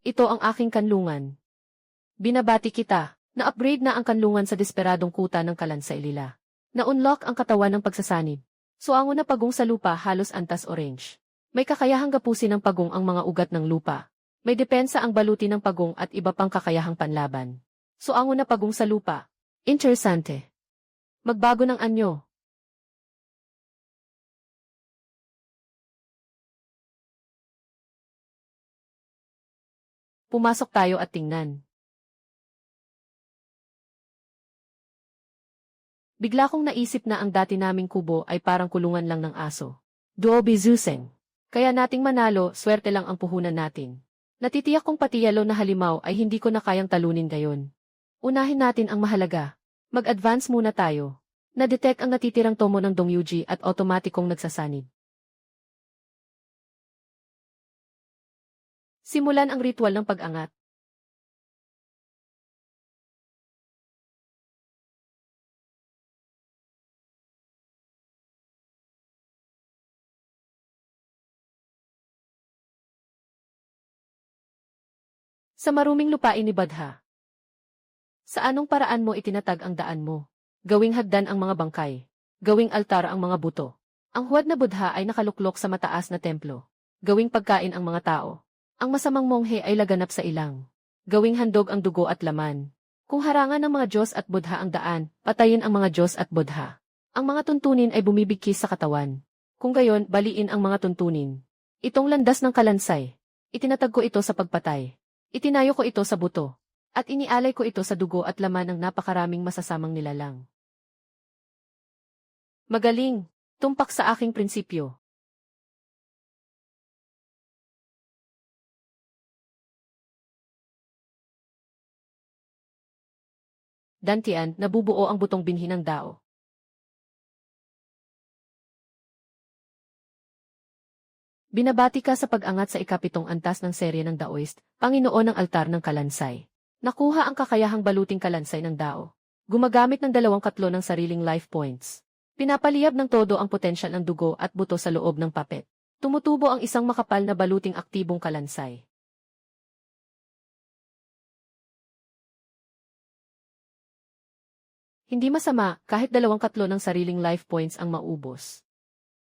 ito ang aking kanlungan. Binabati kita, na-upgrade na ang kanlungan sa desperadong kuta ng Kalansay Lila. Na-unlock ang katawan ng pagsasanib. Suango na pagong sa lupa halos antas orange. May kakayahang gapusin ng pagong ang mga ugat ng lupa. May depensa ang baluti ng pagong at iba pang kakayahang panlaban. Suango na pagong sa lupa. Interesante. Magbago ng anyo. Pumasok tayo at tingnan. Bigla kong naisip na ang dati naming kubo ay parang kulungan lang ng aso. Duobi Zuseng. Kaya nating manalo, swerte lang ang puhunan natin. Natitiyak kong pati yalo na halimaw ay hindi ko na kayang talunin gayon. Unahin natin ang mahalaga. Mag-advance muna tayo. Na-detect ang natitirang tomo ng Dongyuji at otomatikong nagsasanib. Simulan ang ritual ng pag-angat. Sa maruming lupain ni Badha. Sa anong paraan mo itinatag ang daan mo? Gawing hagdan ang mga bangkay. Gawing altar ang mga buto. Ang huwad na Budha ay nakaluklok sa mataas na templo. Gawing pagkain ang mga tao. Ang masamang monghe ay laganap sa ilang. Gawing handog ang dugo at laman. Kung harangan ng mga Diyos at Budha ang daan, patayin ang mga Diyos at Budha. Ang mga tuntunin ay bumibigkis sa katawan. Kung gayon, baliin ang mga tuntunin. Itong landas ng Kalansay. Itinatag ko ito sa pagpatay. Itinayo ko ito sa buto. At inialay ko ito sa dugo at laman ng napakaraming masasamang nilalang. Magaling, tumpak sa aking prinsipyo. Dantian, nabubuo ang butong binhi ng Dao. Binabati ka sa pag-angat sa ikapitong antas ng serye ng Daoist, Panginoon ng altar ng Kalansay. Nakuha ang kakayahang baluting Kalansay ng Dao. Gumagamit ng 2 ng sariling life points. Pinapaliyab ng todo ang potensyal ng dugo at buto sa loob ng papet. Tumutubo ang isang makapal na baluting aktibong Kalansay. Hindi masama kahit 2 ng sariling life points ang maubos.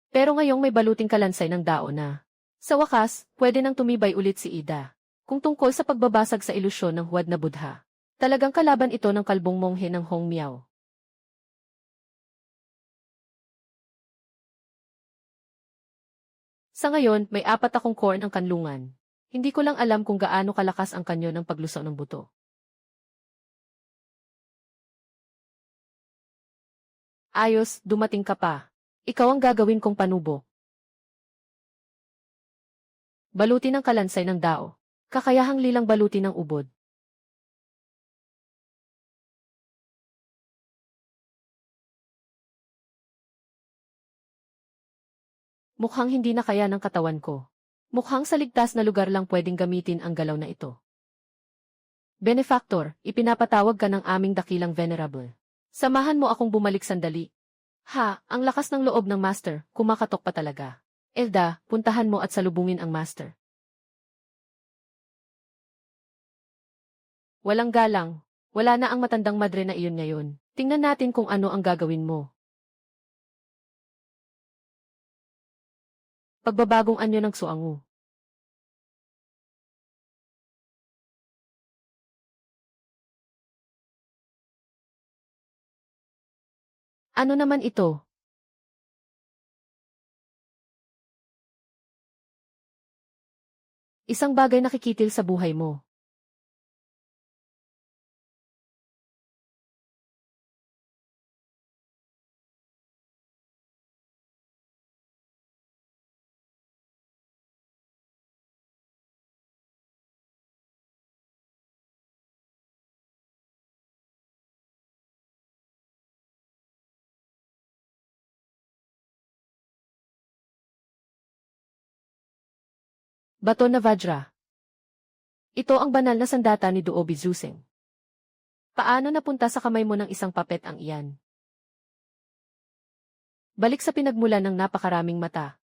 Pero ngayong may baluting Kalansay ng Dao na. Sa wakas, pwede nang tumibay ulit si Ida. Kung tungkol sa pagbabasag sa ilusyon ng huwad na Budha. Talagang kalaban ito ng kalbong monghe ng Hong Miao. Sa ngayon, may 4 akong core ng kanlungan. Hindi ko lang alam kung gaano kalakas ang kanyo ng paglusaw ng buto. Ayos, dumating ka pa. Ikaw ang gagawin kong panubo. Baluti ng Kalansay ng Dao. Kakayahang lilang baluti ng ubod. Mukhang hindi na kaya ng katawan ko. Mukhang sa ligtas na lugar lang pwedeng gamitin ang galaw na ito. Benefactor, ipinapatawag ka ng aming dakilang venerable. Samahan mo akong bumalik sandali. Ha, ang lakas ng loob ng master, kumakatok pa talaga. Elda, puntahan mo at salubungin ang master. Walang galang. Wala na ang matandang madre na iyon ngayon. Tingnan natin kung ano ang gagawin mo. Pagbabagong anyo ng Suangu. Ano naman ito? Isang bagay na kikitil sa buhay mo. Bato na Vajra. Ito ang banal na sandata ni Duobi Zuseng. Paano napunta sa kamay mo ng isang papet ang iyan? Balik sa pinagmulan ng napakaraming mata.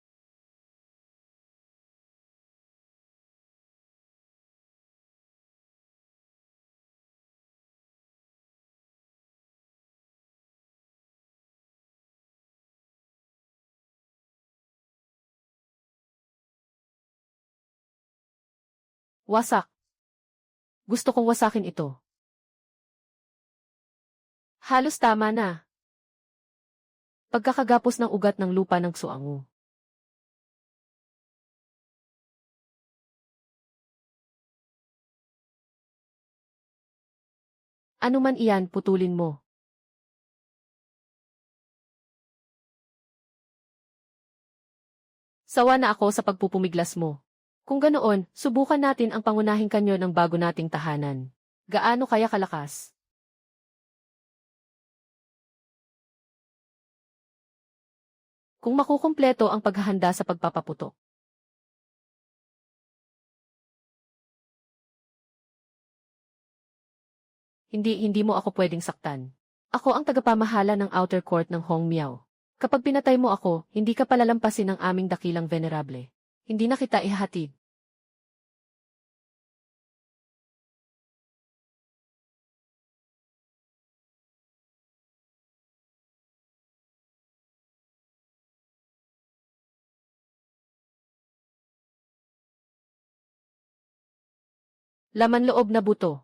Wasak. Gusto kong wasakin ito. Halos tama na. Pagkakagapos ng ugat ng lupa ng Xuangu. Ano man iyan, putulin mo. Sawa na ako sa pagpupumiglas mo. Kung ganoon, subukan natin ang pangunahing kanyo ng bago nating tahanan. Gaano kaya kalakas? Kung makukumpleto ang paghahanda sa pagpapaputok. Hindi mo ako pwedeng saktan. Ako ang tagapamahala ng outer court ng Hong Miao. Kapag pinatay mo ako, hindi ka palalampasin ng aming dakilang venerable. Hindi na kita ihahatid. Laman loob na buto.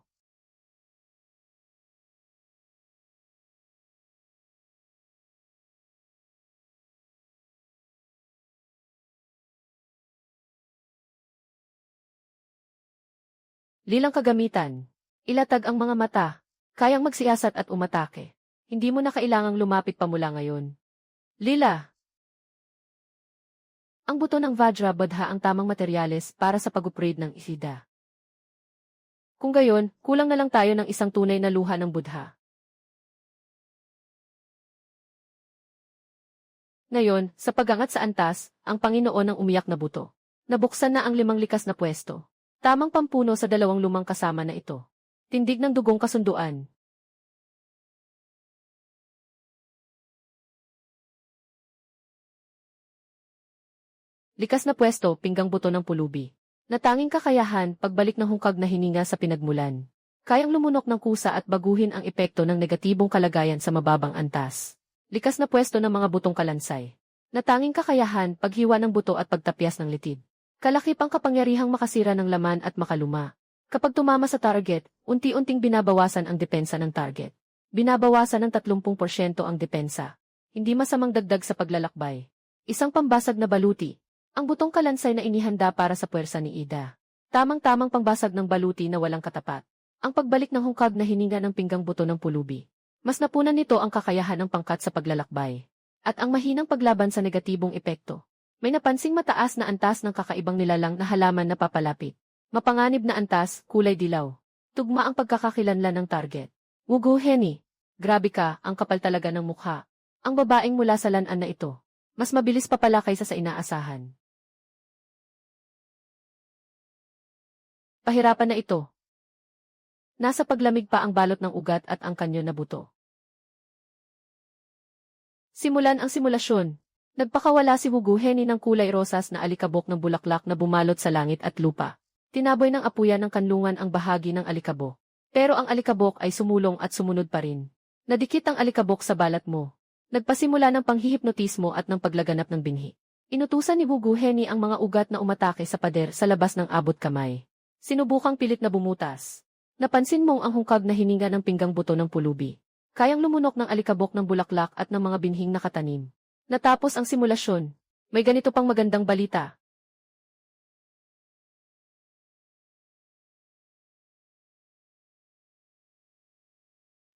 Lilang kagamitan. Ilatag ang mga mata. Kayang magsiyasat at umatake. Hindi mo na kailangang lumapit pa mula ngayon. Lila. Ang buto ng Vajra Badha ang tamang materyales para sa pag-upgrade ng Isida. Kung gayon, kulang na lang tayo ng isang tunay na luha ng Budha. Ngayon, sa pagangat sa antas, ang Panginoon ang umiyak na buto. Nabuksan na ang 5 likas na pwesto. Tamang pampuno sa 2 lumang kasama na ito. Tindig ng dugong kasunduan. Likas na pwesto, pinggang buto ng pulubi. Natanging kakayahan, pagbalik ng hungkag na hininga sa pinagmulan. Kayang lumunok ng kusa at baguhin ang epekto ng negatibong kalagayan sa mababang antas. Likas na pwesto ng mga butong kalansay. Natanging kakayahan, paghiwa ng buto at pagtapyas ng litid. Kalakip ang kapangyarihang makasira ng laman at makaluma. Kapag tumama sa target, unti-unting binabawasan ang depensa ng target. Binabawasan ng 30% ang depensa. Hindi masamang dagdag sa paglalakbay. Isang pambasag na baluti. Ang butong kalansay na inihanda para sa puwersa ni Ida. Tamang-tamang pangbasag ng baluti na walang katapat. Ang pagbalik ng hungkag na hininga ng pinggang buto ng pulubi. Mas napunan nito ang kakayahan ng pangkat sa paglalakbay. At ang mahinang paglaban sa negatibong epekto. May napansing mataas na antas ng kakaibang nilalang na halaman na papalapit. Mapanganib na antas, kulay dilaw. Tugma ang pagkakakilanlan ng target. Wugu Heni. Grabe ka, ang kapal talaga ng mukha. Ang babaeng mula sa lanan na ito. Mas mabilis pa pala kaysa sa inaasahan. Pahirapan na ito. Nasa paglamig pa ang balot ng ugat at ang kanyo na buto. Simulan ang simulasyon. Nagpakawala si Wugu Heni ng kulay rosas na alikabok ng bulaklak na bumalot sa langit at lupa. Tinaboy ng apuyan ng kanlungan ang bahagi ng alikabok. Pero ang alikabok ay sumulong at sumunod pa rin. Nadikit ang alikabok sa balat mo. Nagpasimula ng panghihipnotismo at ng paglaganap ng binhi. Inutusan ni Wugu Heni ang mga ugat na umatake sa pader sa labas ng abot kamay. Sinubukang pilit na bumutas. Napansin mong ang hungkag na hininga ng pinggang buto ng pulubi. Kayang lumunok ng alikabok ng bulaklak at ng mga binhing nakatanim. Natapos ang simulasyon. May ganito pang magandang balita.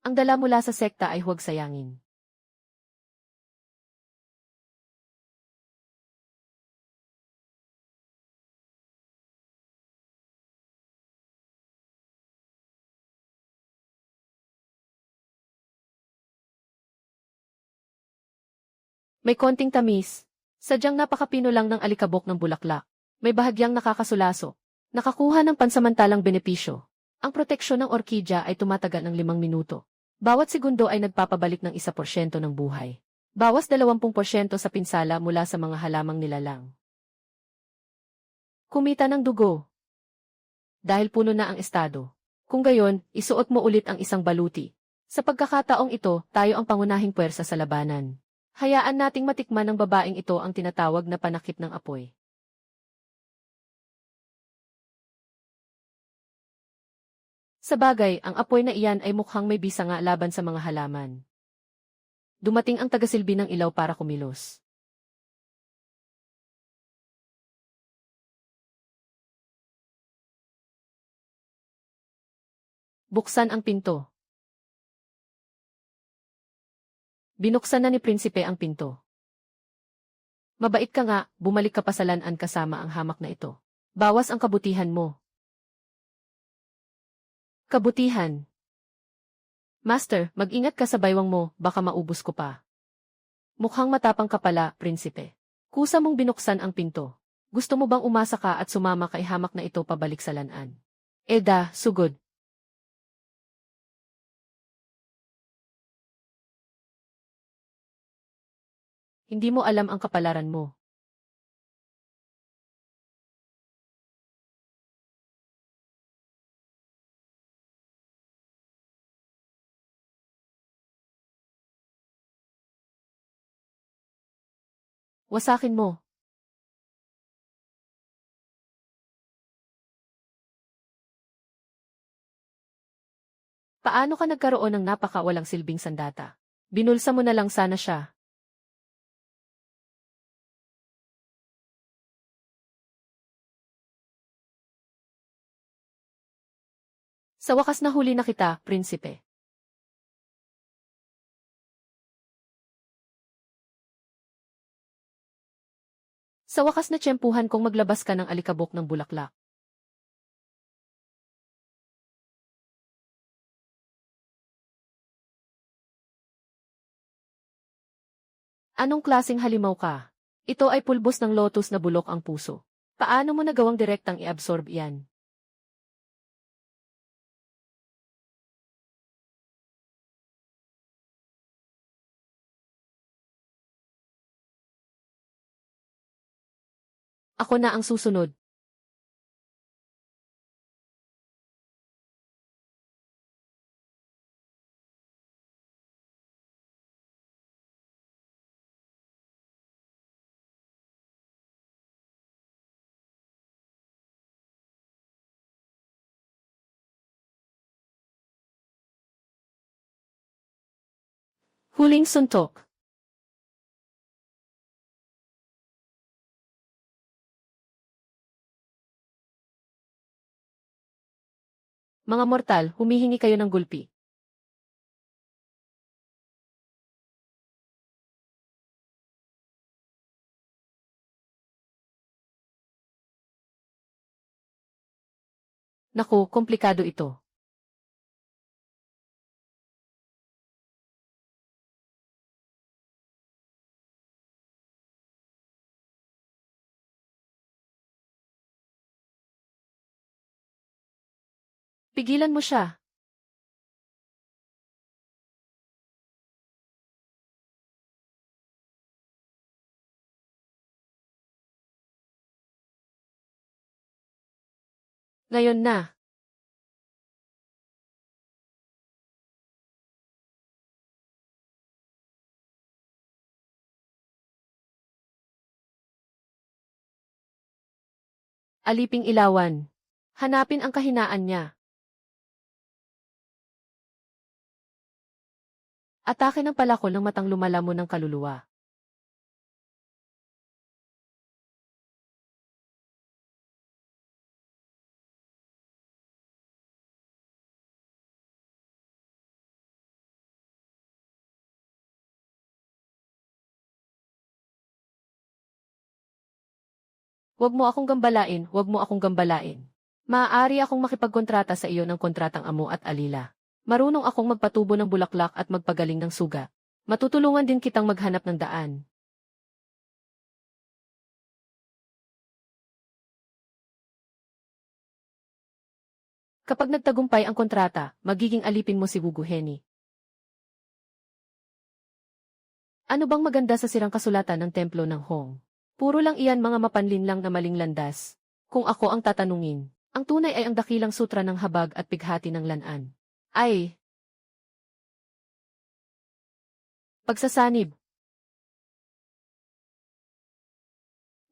Ang dala mula sa sekta ay huwag sayangin. May konting tamis. Sadyang napakapino lang ng alikabok ng bulaklak. May bahagyang nakakasulaso. Nakakuha ng pansamantalang benepisyo. Ang proteksyon ng orkidya ay tumatagal ng 5 minuto. Bawat segundo ay nagpapabalik ng 1% ng buhay. Bawas 20% sa pinsala mula sa mga halamang nilalang. Kumita ng dugo. Dahil puno na ang estado. Kung gayon, isuot mo ulit ang isang baluti. Sa pagkakataong ito, tayo ang pangunahing puwersa sa labanan. Hayaan nating matikman ng babaeng ito ang tinatawag na panakip ng apoy. Sabagay, ang apoy na iyan ay mukhang may bisa nga laban sa mga halaman. Dumating ang tagasilbi ng ilaw para kumilos. Buksan ang pinto. Binuksan na ni Prinsipe ang pinto. Mabait ka nga, bumalik ka pa sa lanaan kasama ang hamak na ito. Bawas ang kabutihan mo. Kabutihan. Master, mag-ingat ka sa baywang mo, baka maubos ko pa. Mukhang matapang ka pala, Prinsipe. Kusa mong binuksan ang pinto. Gusto mo bang umasa ka at sumama kay hamak na ito pabalik sa lanaan? Eda, sugod. Hindi mo alam ang kapalaran mo. Wasakin mo. Paano ka nagkaroon ng napakawalang silbing sandata? Binulsa mo na lang sana siya. Sa wakas nahuli na kita, Prinsipe. Sa wakas na tiyempuhan kong maglabas ka ng alikabok ng bulaklak. Anong klaseng halimaw ka? Ito ay pulbos ng lotus na bulok ang puso. Paano mo nagawang direktang i-absorb iyan? Ako na ang susunod. Huling suntok. Mga mortal, humihingi kayo ng gulpi. Naku, komplikado ito. Pigilan mo siya. Ngayon na. Aliping ilawan. Hanapin ang kahinaan niya. Atake ng palakol ng matang lumalamon ng kaluluwa. Huwag mo akong gambalain, huwag mo akong gambalain. Maaari akong makipagkontrata sa iyo ng kontratang amo at alila. Marunong akong magpatubo ng bulaklak at magpagaling ng sugat. Matutulungan din kitang maghanap ng daan. Kapag nagtagumpay ang kontrata, magiging alipin mo si Wuguheni. Ano bang maganda sa sirang kasulatan ng templo ng Hong? Puro lang iyan mga mapanlinlang na maling landas. Kung ako ang tatanungin, ang tunay ay ang dakilang sutra ng habag at pighati ng lanaan. Ay! Pagsasanib.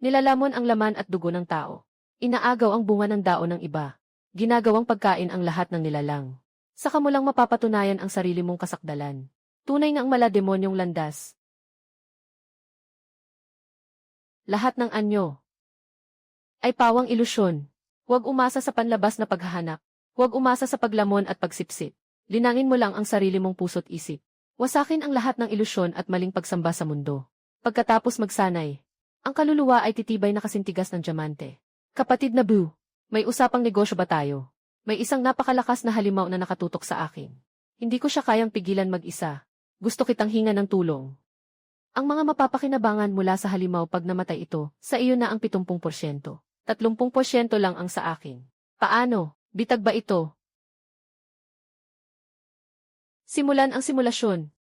Nilalamon ang laman at dugo ng tao. Inaagaw ang bunga ng dao ng iba. ginagawang pagkain ang lahat ng nilalang. Saka mo lang mapapatunayan ang sarili mong kasakdalan. Tunay nga ang malademonyong landas. Lahat ng anyo ay pawang ilusyon. Huwag umasa sa panlabas na paghahanap. Huwag umasa sa paglamon at pagsipsit. Linangin mo lang ang sarili mong puso't isip. Wasakin ang lahat ng ilusyon at maling pagsamba sa mundo. Pagkatapos magsanay, ang kaluluwa ay titibay na kasintigas ng diamante. Kapatid na Boo, may usapang negosyo ba tayo? May isang napakalakas na halimaw na nakatutok sa akin. Hindi ko siya kayang pigilan mag-isa. Gusto kitang hingan ng tulong. Ang mga mapapakinabangan mula sa halimaw pag namatay ito, sa iyo na ang 70%. 30% lang ang sa akin. Paano? Bitag ba ito? Simulan ang simulasyon.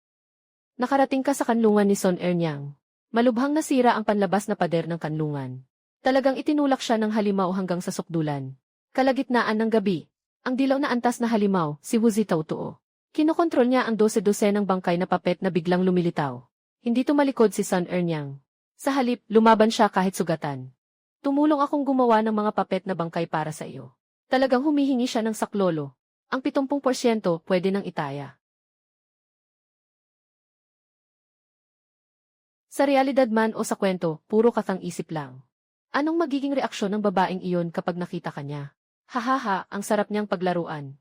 Nakarating ka sa kanlungan ni Son Ernyang. Malubhang nasira ang panlabas na pader ng kanlungan. Talagang itinulak siya ng halimaw hanggang sa sukdulan. Kalagitnaan ng gabi, ang dilaw na antas na halimaw, si Wu Zitaotuo. Kinokontrol niya ang 12 ng bangkay na papet na biglang lumilitaw. Hindi tumalikod si Son Ernyang. Sa halip, lumaban siya kahit sugatan. Tumulong akong gumawa ng mga papet na bangkay para sa iyo. Talagang humihingi siya ng saklolo. Ang 70% pwede nang itaya. Sa realidad man o sa kwento, puro katang-isip lang. Anong magiging reaksyon ng babaeng iyon kapag nakita ka niya? Hahaha, ang sarap niyang paglaruan.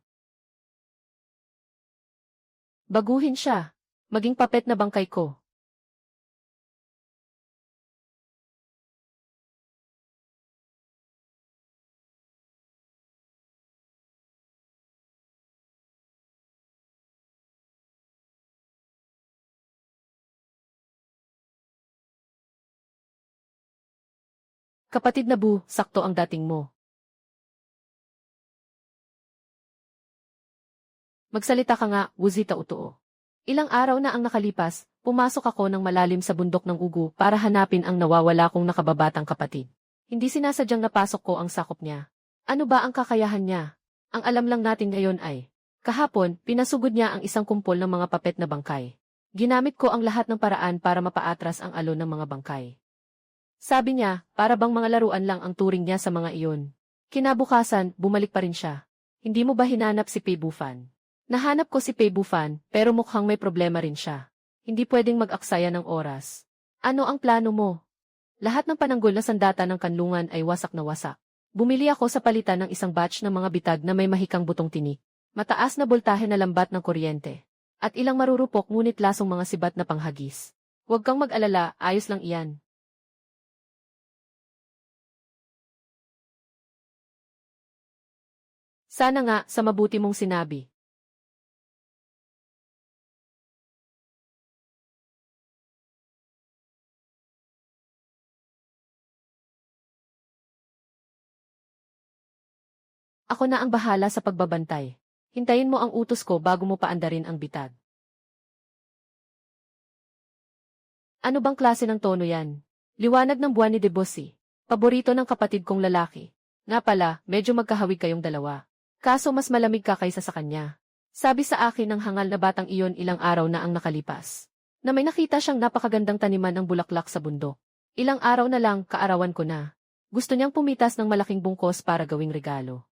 Baguhin siya. Maging papet na bangkay ko. Kapatid na Bu, sakto ang dating mo. Magsalita ka nga, Wu Zitaotuo. Ilang araw na ang nakalipas, pumasok ako ng malalim sa bundok ng Ugu para hanapin ang nawawala kong nakababatang kapatid. Hindi sinasadyang napasok ko ang sakop niya. Ano ba ang kakayahan niya? Ang alam lang natin ngayon ay, kahapon, pinasugod niya ang isang kumpol ng mga papet na bangkay. Ginamit ko ang lahat ng paraan para mapaatras ang alon ng mga bangkay. Sabi niya, para bang mga laruan lang ang turing niya sa mga iyon. Kinabukasan, bumalik pa rin siya. Hindi mo ba hinanap si Pei Bufan? Nahanap ko si Pei Bufan, pero mukhang may problema rin siya. Hindi pwedeng mag-aksaya ng oras. Ano ang plano mo? Lahat ng pananggol na sandata ng kanlungan ay wasak na wasak. Bumili ako sa palitan ng isang batch ng mga bitag na may mahikang butong tinik. Mataas na boltahe na lambat ng kuryente. At ilang marurupok ngunit lasong mga sibat na panghagis. Huwag kang mag-alala, ayos lang iyan. Sana nga, sa mabuti mong sinabi. Ako na ang bahala sa pagbabantay. Hintayin mo ang utos ko bago mo paandarin ang bitag. Ano bang klase ng tono yan? Liwanag ng buwan ni Debussy. Paborito ng kapatid kong lalaki. Nga pala, medyo magkahawig kayong dalawa. Kaso mas malamig ka kaysa sa kanya. Sabi sa akin ng hangal na batang iyon ilang araw na ang nakalipas. Na may nakita siyang napakagandang taniman ng bulaklak sa bundok. Ilang araw na lang, kaarawan ko na. Gusto niyang pumitas ng malaking bungkos para gawing regalo.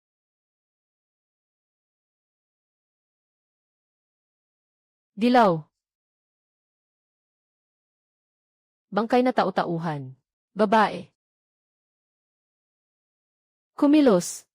Dilaw. Bangkay na tau-tauhan. Babae. Kumilos.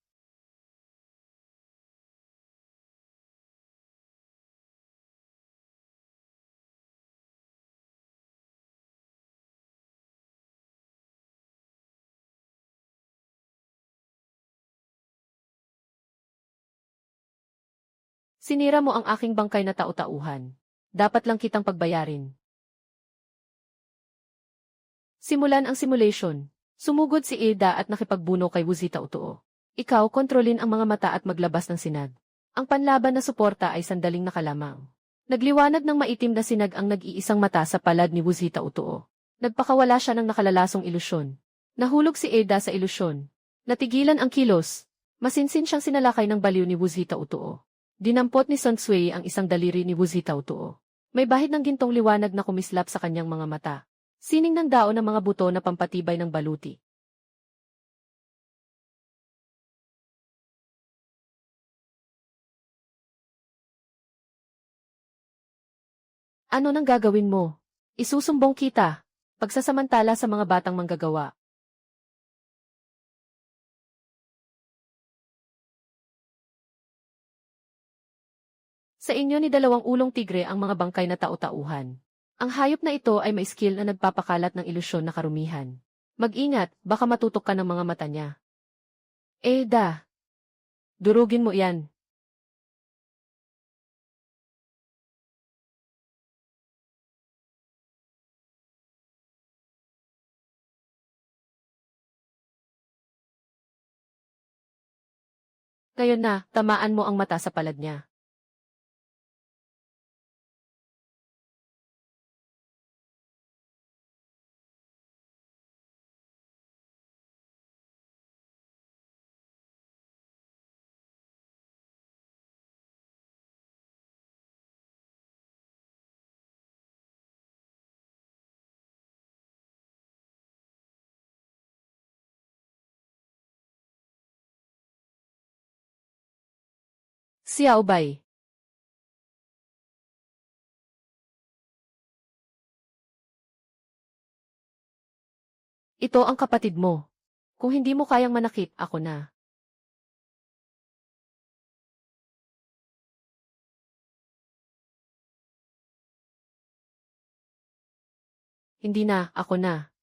Sinira mo ang aking bangkay na tau-tauhan. Dapat lang kitang pagbayarin. Simulan ang simulation. Sumugod si Ida at nakipagbuno kay Wu Zitaotuo. Ikaw kontrolin ang mga mata at maglabas ng sinag. Ang panlaban na suporta ay sandaling nakalamang. Nagliwanag ng maitim na sinag ang nag-iisang mata sa palad ni Wu Zitaotuo. Nagpakawala siya ng nakalalasong ilusyon. Nahulog si Ida sa ilusyon. Natigilan ang kilos. Masinsin siyang sinalakay ng baliw ni Wu Zitaotuo. Dinampot ni Sun Sui ang isang daliri ni Wu Zitaotuo. May bahid ng gintong liwanag na kumislap sa kanyang mga mata. Sining ng daon ng mga buto na pampatibay ng baluti. Ano nang gagawin mo? Isusumbong kita. Pagsasamantala sa mga batang manggagawa. Sa inyo ni dalawang ulong tigre ang mga bangkay na tau-tauhan. Ang hayop na ito ay may skill na nagpapakalat ng ilusyon na karumihan. Mag-ingat, baka matutok ka ng mga mata niya. Durugin mo yan. Ngayon na, tamaan mo ang mata sa palad niya. Xiaobay. Ito ang kapatid mo. Kung hindi mo kayang manakit, ako na. Hindi na, ako na.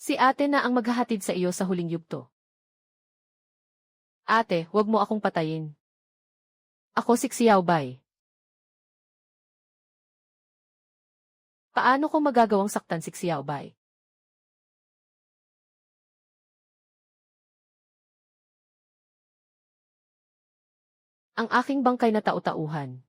Si ate na ang maghahatid sa iyo sa huling yugto. Ate, wag mo akong patayin. Ako si Xiaobay. Paano ko magagawang saktan si Xiaobay? Ang aking bangkay na tau-tauhan.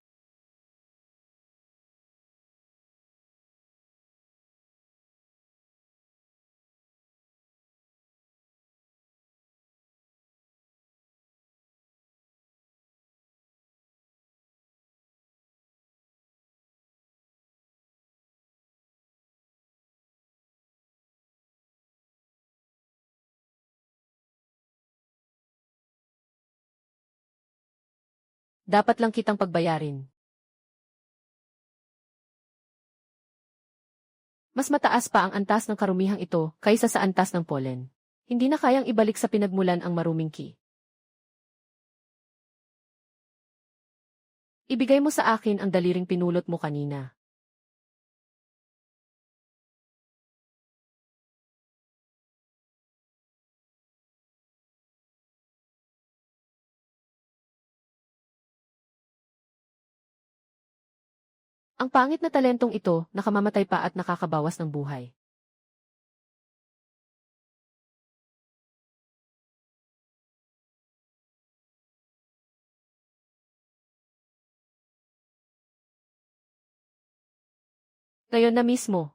Dapat lang kitang pagbayarin. Mas mataas pa ang antas ng karumihang ito kaysa sa antas ng pollen. Hindi na kayang ibalik sa pinagmulan ang maruming ki. Ibigay mo sa akin ang daliring pinulot mo kanina. Ang pangit na talentong ito, nakamamatay pa at nakakabawas ng buhay. Ngayon na mismo.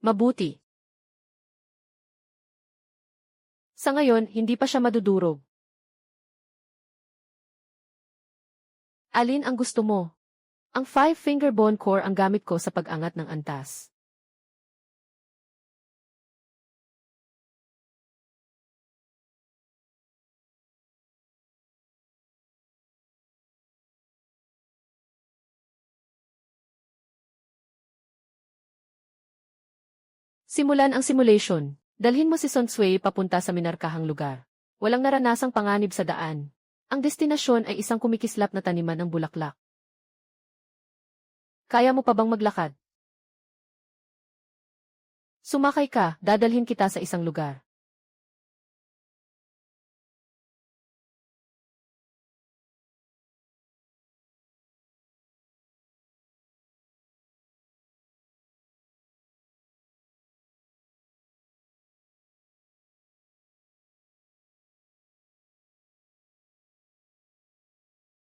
Mabuti. Sa ngayon, hindi pa siya madudurog. Alin ang gusto mo? Ang five-finger bone core ang gamit ko sa pag-angat ng antas. Simulan ang simulation. Dalhin mo si Sun Sui papunta sa minarkahang lugar. Walang naranasang panganib sa daan. Ang destinasyon ay isang kumikislap na taniman ng bulaklak. Kaya mo pa bang maglakad? Sumakay ka, dadalhin kita sa isang lugar.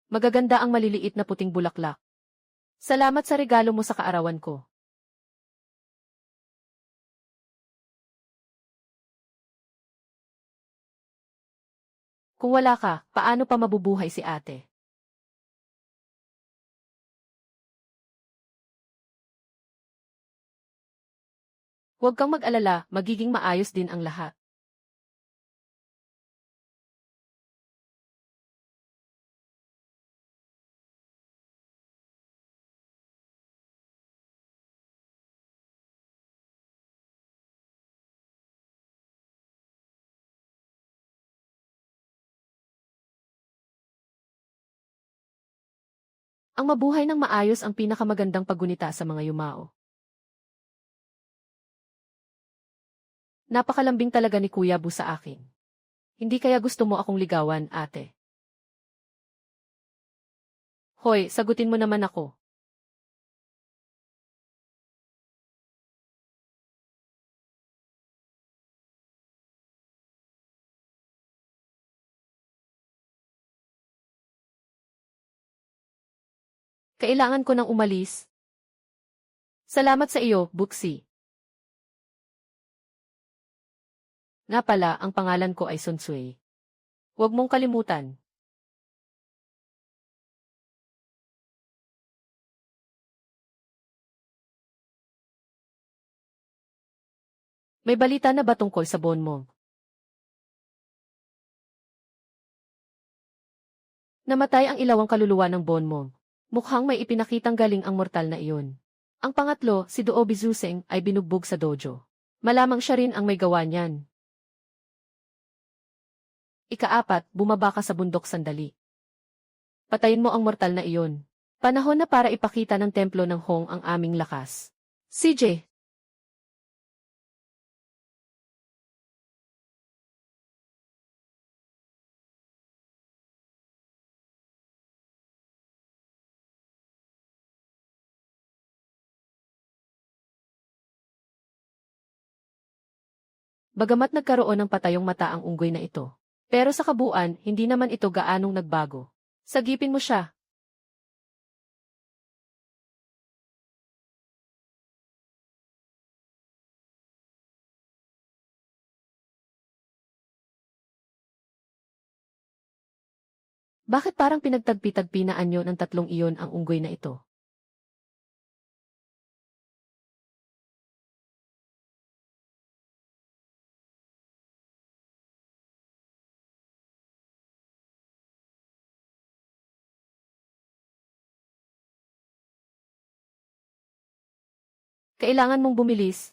Magaganda ang maliliit na puting bulaklak. Salamat sa regalo mo sa kaarawan ko. Kung wala ka, paano pa mabubuhay si ate? Huwag kang mag-alala, magiging maayos din ang lahat. Ang mabuhay ng maayos ang pinakamagandang paggunita sa mga yumao. Napakalambing talaga ni Kuya Bu sa akin. Hindi kaya gusto mo akong ligawan, ate? Hoy, sagutin mo naman ako. Kailangan ko nang umalis. Salamat sa iyo, Buxi. Nga pala, ang pangalan ko ay Sun Sui. Huwag mong kalimutan. May balita na ba tungkol sa bon mo? Namatay ang ilawang kaluluwa ng bon mo. Mukhang may ipinakitang galing ang mortal na iyon. Ang pangatlo, si Duo Bizuseng, ay binugbog sa dojo. Malamang siya rin ang may gawa niyan. Ikaapat, bumaba ka sa bundok sandali. Patayin mo ang mortal na iyon. Panahon na para ipakita ng templo ng Hong ang aming lakas. CJ. Bagamat nagkaroon ng patayong mata ang unggoy na ito. Pero sa kabuuan, hindi naman ito gaanong nagbago. Sagipin mo siya. Bakit parang pinagtagpi-tagpi na anyo ng tatlong iyon ang unggoy na ito? Kailangan mong bumilis.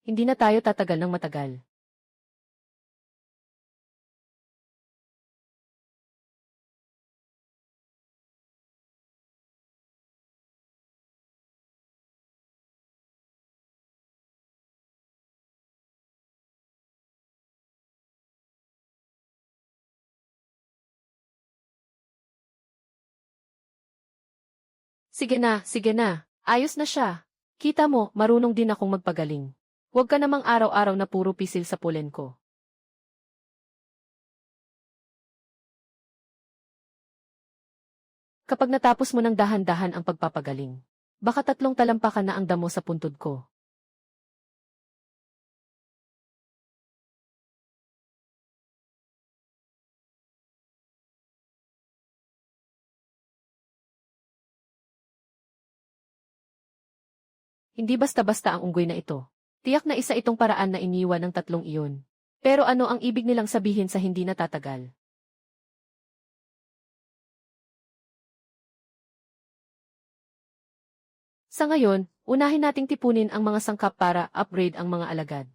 Hindi na tayo tatagal ng matagal. Sige na, sige na. Ayos na siya. Kita mo, marunong din akong magpagaling. Huwag ka namang araw-araw na puro pisil sa pulen ko. Kapag natapos mo ng dahan-dahan ang pagpapagaling, baka 3 talampakan na ang damo sa puntod ko. Hindi basta-basta ang unggoy na ito. Tiyak na isa itong paraan na iniwan ng tatlong iyon. Pero ano ang ibig nilang sabihin sa hindi natatagal? Sa ngayon, unahin nating tipunin ang mga sangkap para upgrade ang mga alagad.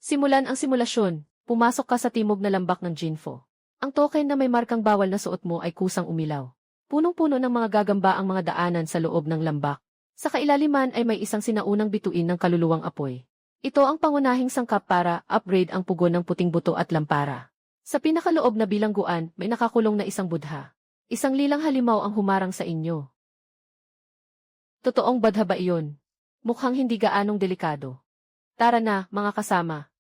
Simulan ang simulasyon. Pumasok ka sa timog na lambak ng Jinfo. Ang token na may markang bawal na suot mo ay kusang umilaw. Punong-puno ng mga gagamba ang mga daanan sa loob ng lambak. Sa kailaliman ay may isang sinaunang bituin ng kaluluwang apoy. Ito ang pangunahing sangkap para upgrade ang pugon ng puting buto at lampara. Sa pinakaloob na bilangguan, may nakakulong na isang budha. Isang lilang halimaw ang humarang sa inyo. Totoong badha ba iyon? Mukhang hindi gaanong delikado. Tara na, mga kasama.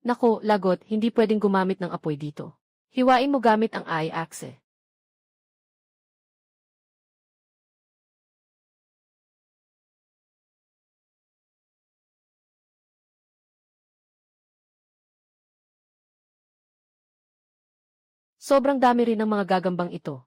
Nako, lagot, hindi pwedeng gumamit ng apoy dito. Hiwain mo gamit ang I-axe. Sobrang dami rin ng mga gagambang ito.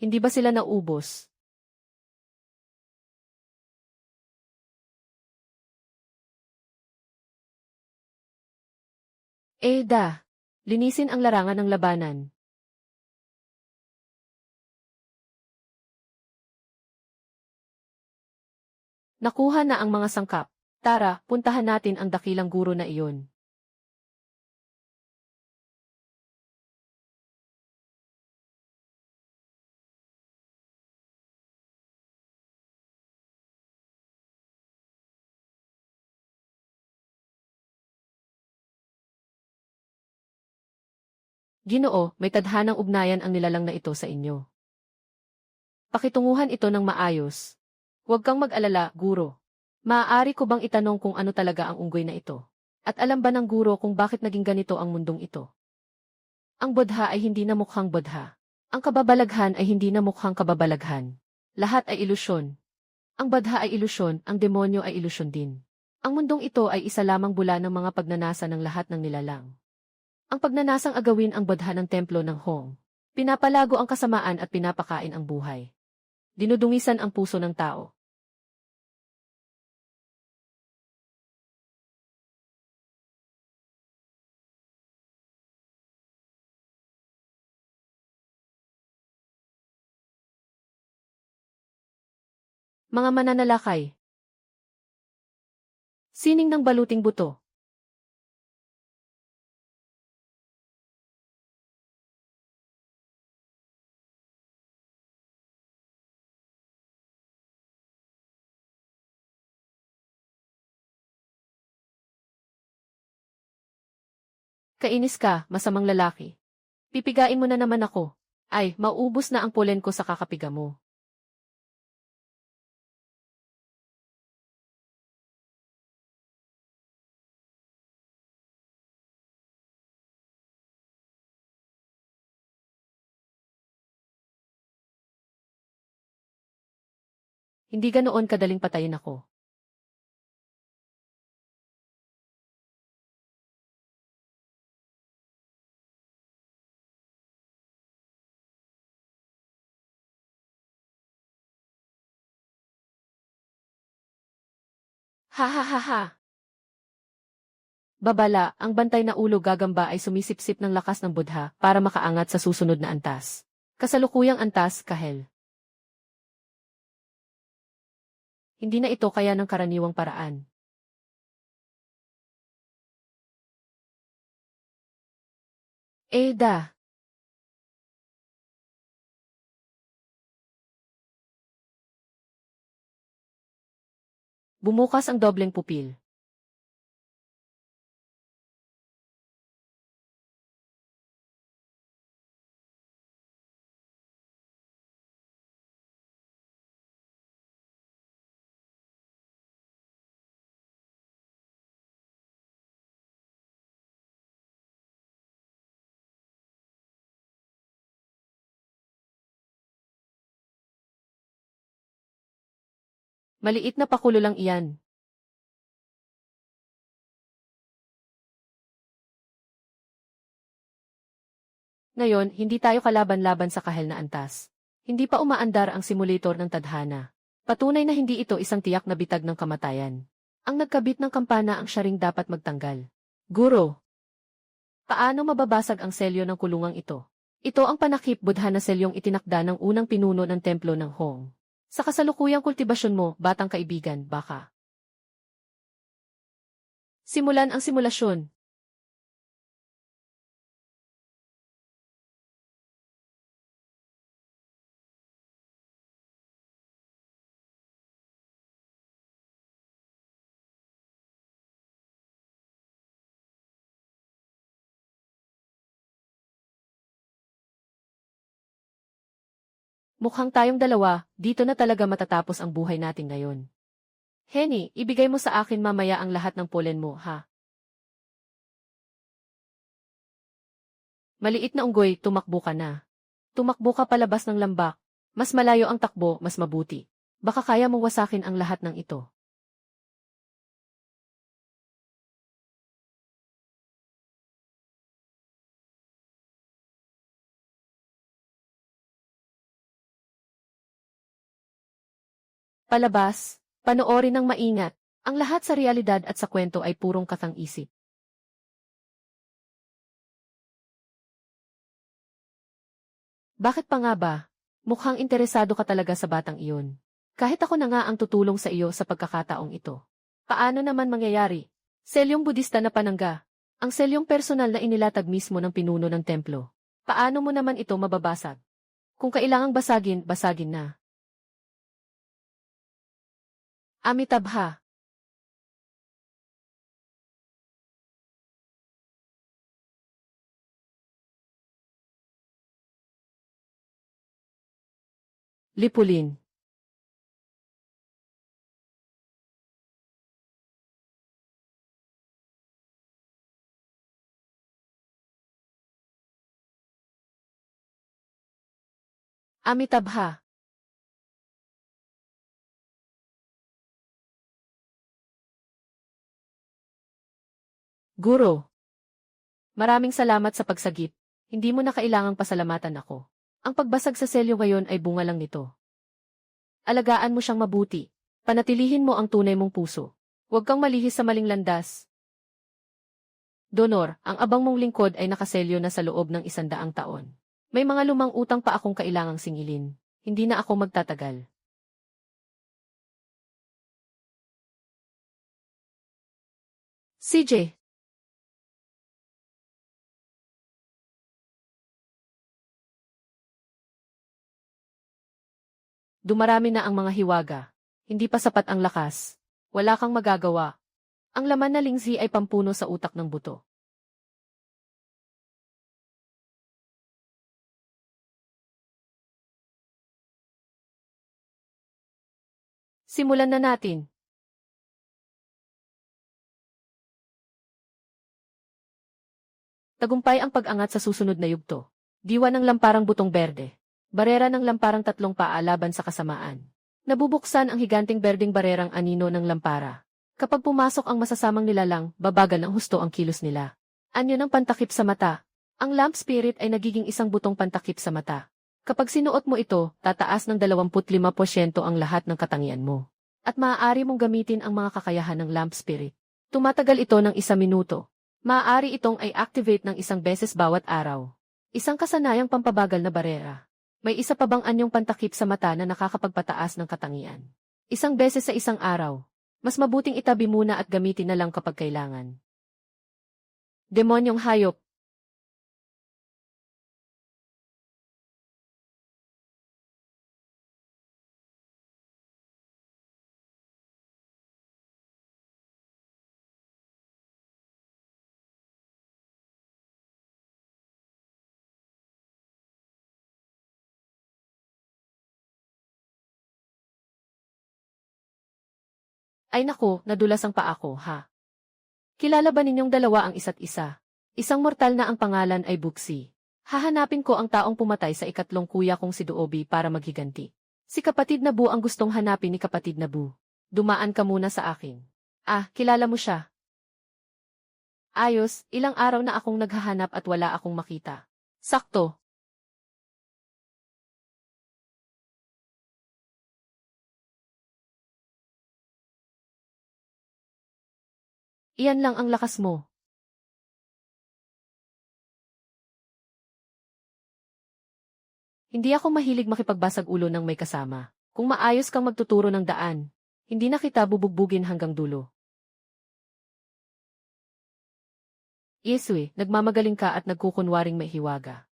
Hindi ba sila naubos? Linisin ang larangan ng labanan. Nakuha na ang mga sangkap. Tara, puntahan natin ang dakilang guro na iyon. Ginoo, may tadhanang ugnayan ang nilalang na ito sa inyo. Pakitunguhan ito ng maayos. Huwag kang mag-alala, guro. Maaari ko bang itanong kung ano talaga ang unggoy na ito? At alam ba ng guro kung bakit naging ganito ang mundong ito? Ang bodha ay hindi na mukhang bodha. Ang kababalaghan ay hindi na mukhang kababalaghan. Lahat ay ilusyon. Ang badha ay ilusyon, ang demonyo ay ilusyon din. Ang mundong ito ay isa lamang bula ng mga pagnanasa ng lahat ng nilalang. Ang pagnanasang agawin ang badha ng templo ng Hong. Pinapalago ang kasamaan at pinapakain ang buhay. Dinudungisan ang puso ng tao. Mga mananalakay. Sining ng baluting buto. Kainis ka, masamang lalaki. Pipigain mo na naman ako. Ay, mauubos na ang polen ko sa kakapiga mo. Hindi ganoon kadaling patayin ako. Ha ha ha ha. Babala, ang bantay na ulo gagamba ay sumisipsip ng lakas ng budha para makaangat sa susunod na antas. Kasalukuyang antas, kahel. Hindi na ito kaya ng karaniwang paraan. Da. Bumukas ang dobleng pupil. Maliit na pakulo lang iyan. Ngayon, hindi tayo kalaban-laban sa kahel na antas. Hindi pa umaandar ang simulator ng tadhana. Patunay na hindi ito isang tiyak na bitag ng kamatayan. Ang nagkabit ng kampana ang siya ring dapat magtanggal. Guro, paano mababasag ang selyo ng kulungang ito? Ito ang panakip budha na selyong itinakda ng unang pinuno ng templo ng Hong. Sa kasalukuyang kultibasyon mo, batang kaibigan, baka. Simulan ang simulasyon. Mukhang tayong dalawa, dito na talaga matatapos ang buhay natin ngayon. Henny, ibigay mo sa akin mamaya ang lahat ng pollen mo, ha? Maliit na unggoy, tumakbo ka na. Tumakbo ka palabas ng lambak. Mas malayo ang takbo, mas mabuti. Baka kaya mong wasakin ang lahat ng ito. Palabas, panoorin ng maingat. Ang lahat sa realidad at sa kwento ay purong katang-isip. Bakit pa nga ba? Mukhang interesado ka talaga sa batang iyon. Kahit ako na nga ang tutulong sa iyo sa pagkakataong ito. Paano naman mangyayari? Selyong Budista na panangga. Ang selyong personal na inilatag mismo ng pinuno ng templo. Paano mo naman ito mababasag? Kung kailangang basagin, basagin na. Amitabha. Lipulin. Amitabha. Guro. Maraming salamat sa pagsagip. Hindi mo na kailangang pasalamatan ako. Ang pagbasag sa selyo ngayon ay bunga lang nito. Alagaan mo siyang mabuti. Panatilihin mo ang tunay mong puso. Huwag kang malihis sa maling landas. Donor, ang abang mong lingkod ay nakaselyo na sa loob ng 100 taon. May mga lumang utang pa akong kailangang singilin. Hindi na ako magtatagal. CJ. Dumarami na ang mga hiwaga. Hindi pa sapat ang lakas. Wala kang magagawa. Ang laman na lingzi ay pampuno sa utak ng buto. Simulan na natin. Tagumpay ang pag-angat sa susunod na yugto. Diwa ng lamparang butong berde. Barera ng lamparang tatlong paa laban sa kasamaan. Nabubuksan ang higanting berdeng barerang anino ng lampara. Kapag pumasok ang masasamang nilalang, babagal ng husto ang kilos nila. Anyo ng pantakip sa mata. Ang lamp spirit ay nagiging isang butong pantakip sa mata. Kapag sinuot mo ito, tataas ng 25% ang lahat ng katangian mo. At maaari mong gamitin ang mga kakayahan ng lamp spirit. Tumatagal ito ng 1 minuto. Maaari itong ay activate ng 1 beses bawat araw. Isang kasanayang pampabagal na barera. May isa pa bang anyong pantakip sa mata na nakakapagpataas ng katangian? 1 beses sa isang araw. Mas mabuting itabi muna at gamitin na lang kapag kailangan. Demonyong hayop. Ay naku, nadulas ang paa ko, ha? Kilala ba ninyong dalawa ang isa't isa? Isang mortal na ang pangalan ay Buxi. Hahanapin ko ang taong pumatay sa ikatlong kuya kong si Doobi para maghiganti. Si kapatid na Bu ang gustong hanapin ni kapatid na Bu. Dumaan ka muna sa akin. Ah, kilala mo siya. Ayos, ilang araw na akong naghahanap at wala akong makita. Sakto. Iyan lang ang lakas mo. Hindi ako mahilig makipagbasag ulo ng may kasama. Kung maayos kang magtuturo ng daan, hindi na kita bubugbugin hanggang dulo. Yeswe, nagmamagaling ka at nagkukunwaring may hiwaga.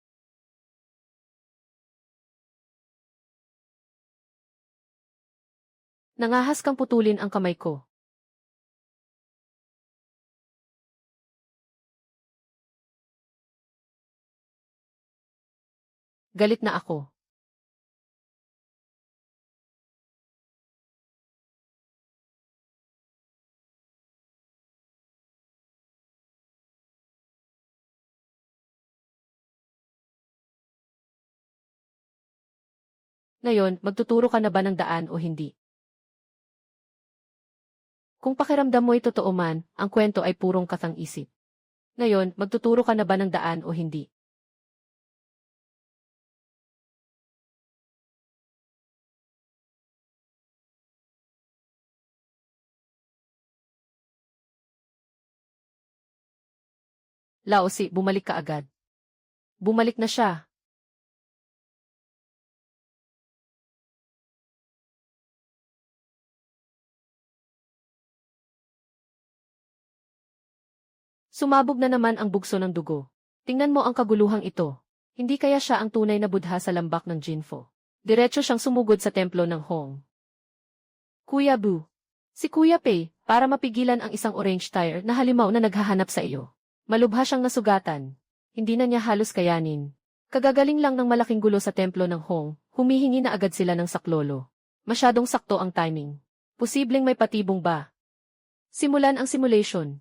Nangahas kang putulin ang kamay ko. Galit na ako. Ngayon, magtuturo ka na ba ng daan o hindi? Kung pakiramdam mo'y totoo man, ang kwento ay purong katang-isip. Ngayon, magtuturo ka na ba ng daan o hindi? Laosi, bumalik ka agad. Bumalik na siya. Sumabog na naman ang bugso ng dugo. Tingnan mo ang kaguluhang ito. Hindi kaya siya ang tunay na budha sa lambak ng Jinfo. Diretso siyang sumugod sa templo ng Hong. Kuya Bu. Si Kuya Pei, para mapigilan ang isang orange tire na halimaw na naghahanap sa iyo. Malubha siyang nasugatan. Hindi na niya halos kayanin. Kagagaling lang ng malaking gulo sa templo ng Hong, humihingi na agad sila ng saklolo. Masyadong sakto ang timing. Posibleng may patibong ba? Simulan ang simulation.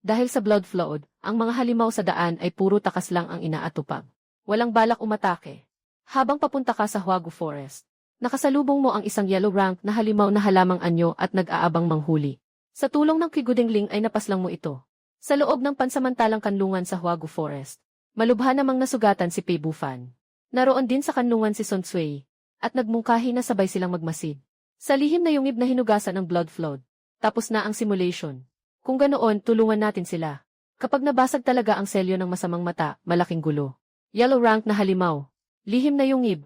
Dahil sa blood flood, ang mga halimaw sa daan ay puro takas lang ang inaatupag. Walang balak umatake. Habang papunta ka sa Huagu Forest, nakasalubong mo ang isang yellow rank na halimaw na halamang anyo at nag-aabang manghuli. Sa tulong ng kigudingling ay napaslang mo ito. Sa loob ng pansamantalang kanlungan sa Huagu Forest, malubha namang nasugatan si Pei Bufan. Naroon din sa kanlungan si Sun Sui, at nagmungkahi na sabay silang magmasid. Sa lihim na yungib na hinugasan ng blood flood, tapos na ang simulation. Kung ganoon, tulungan natin sila. Kapag nabasag talaga ang selyo ng masamang mata, malaking gulo. Yellow rank na halimaw. Lihim na yungib.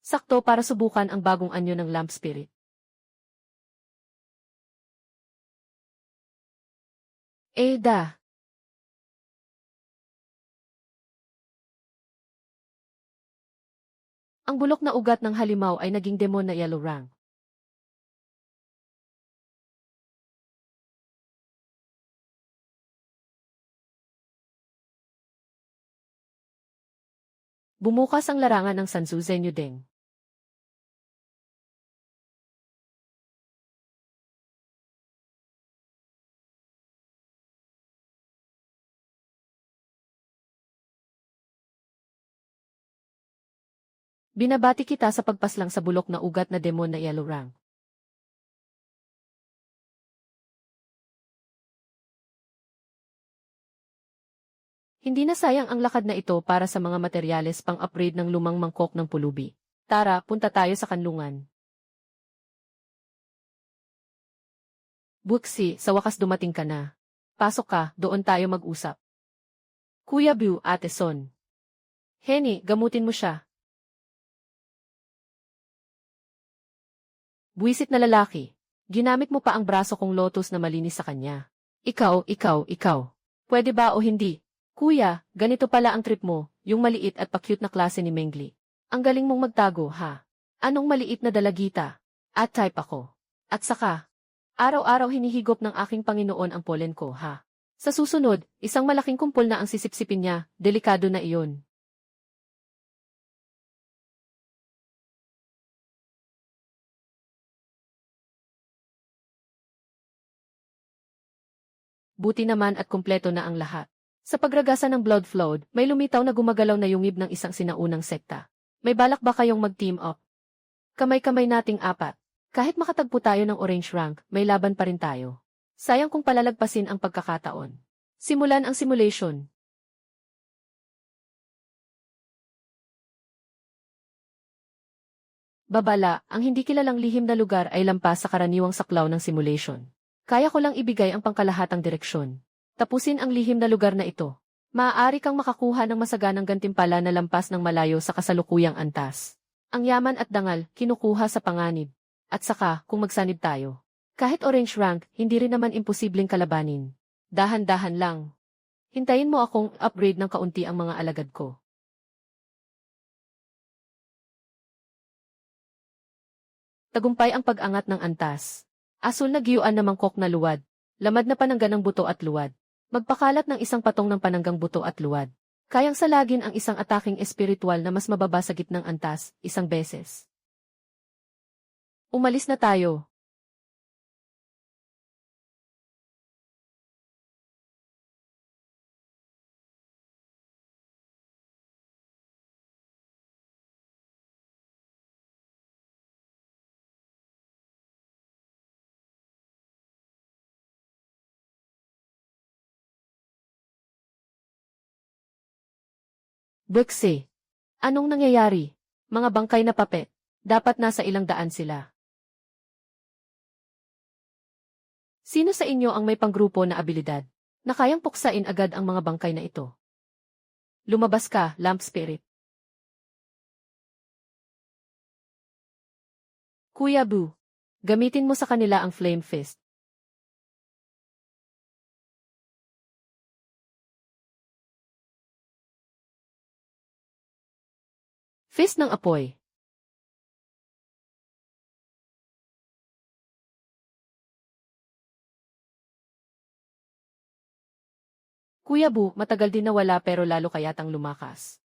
Sakto para subukan ang bagong anyo ng lamp spirit. Eda. Ang bulok na ugat ng halimaw ay naging demon na yellow rank. Bumukas ang larangan ng Sansu Zenyu Deng. Binabati kita sa pagpaslang sa bulok na ugat na demon na yellow rank. Hindi na sayang ang lakad na ito para sa mga materyales pang-upgrade ng lumang mangkok ng pulubi. Tara, punta tayo sa kanlungan. Buxi, sa wakas dumating ka na. Pasok ka, doon tayo mag-usap. Kuya Bu, Ate Son. Henny, gamutin mo siya. Buwisit na lalaki. Ginamit mo pa ang braso kong lotus na malinis sa kanya. Ikaw. Pwede ba o hindi? Kuya, ganito pala ang trip mo, yung maliit at pa-cute na klase ni Mengli. Ang galing mong magtago, ha? Anong maliit na dalagita? At type ako. At saka, araw-araw hinihigop ng aking Panginoon ang pollen ko, ha? Sa susunod, isang malaking kumpol na ang sisipsipin niya, delikado na iyon. Buti naman at kumpleto na ang lahat. Sa pagragasa ng blood flow, may lumitaw na gumagalaw na yungib ng isang sinaunang sekta. May balak ba kayong mag-team up? Kamay-kamay nating apat. Kahit makatagpo tayo ng orange rank, may laban pa rin tayo. Sayang kung palalagpasin ang pagkakataon. Simulan ang simulation. Babala, ang hindi kilalang lihim na lugar ay lampas sa karaniwang saklaw ng simulation. Kaya ko lang ibigay ang pangkalahatang direksyon. Tapusin ang lihim na lugar na ito. Maaari kang makakuha ng masaganang gantimpala na lampas ng malayo sa kasalukuyang antas. Ang yaman at dangal, kinukuha sa panganib. At saka, kung magsanib tayo. Kahit orange rank, hindi rin naman imposibleng kalabanin. Dahan-dahan lang. Hintayin mo akong upgrade ng kaunti ang mga alagad ko. Tagumpay ang pag-angat ng antas. Asul na giyuan na mangkok na luwad. Lamad na panangga ng buto at luwad. Magpakalat ng isang patong ng pananggang buto at luwad. Kayang salagin ang isang ataking espiritual na mas mababa sa gitnang antas, isang beses. Umalis na tayo. Buksi. Anong nangyayari? Mga bangkay na papet. Dapat nasa ilang daan sila. Sino sa inyo ang may panggrupo na abilidad na kayang puksain agad ang mga bangkay na ito? Lumabas ka, Lamp Spirit. Kuya Boo, gamitin mo sa kanila ang Flame Fist. Fist ng apoy. Kuya Boo, matagal din nawala pero lalo kayatang lumakas.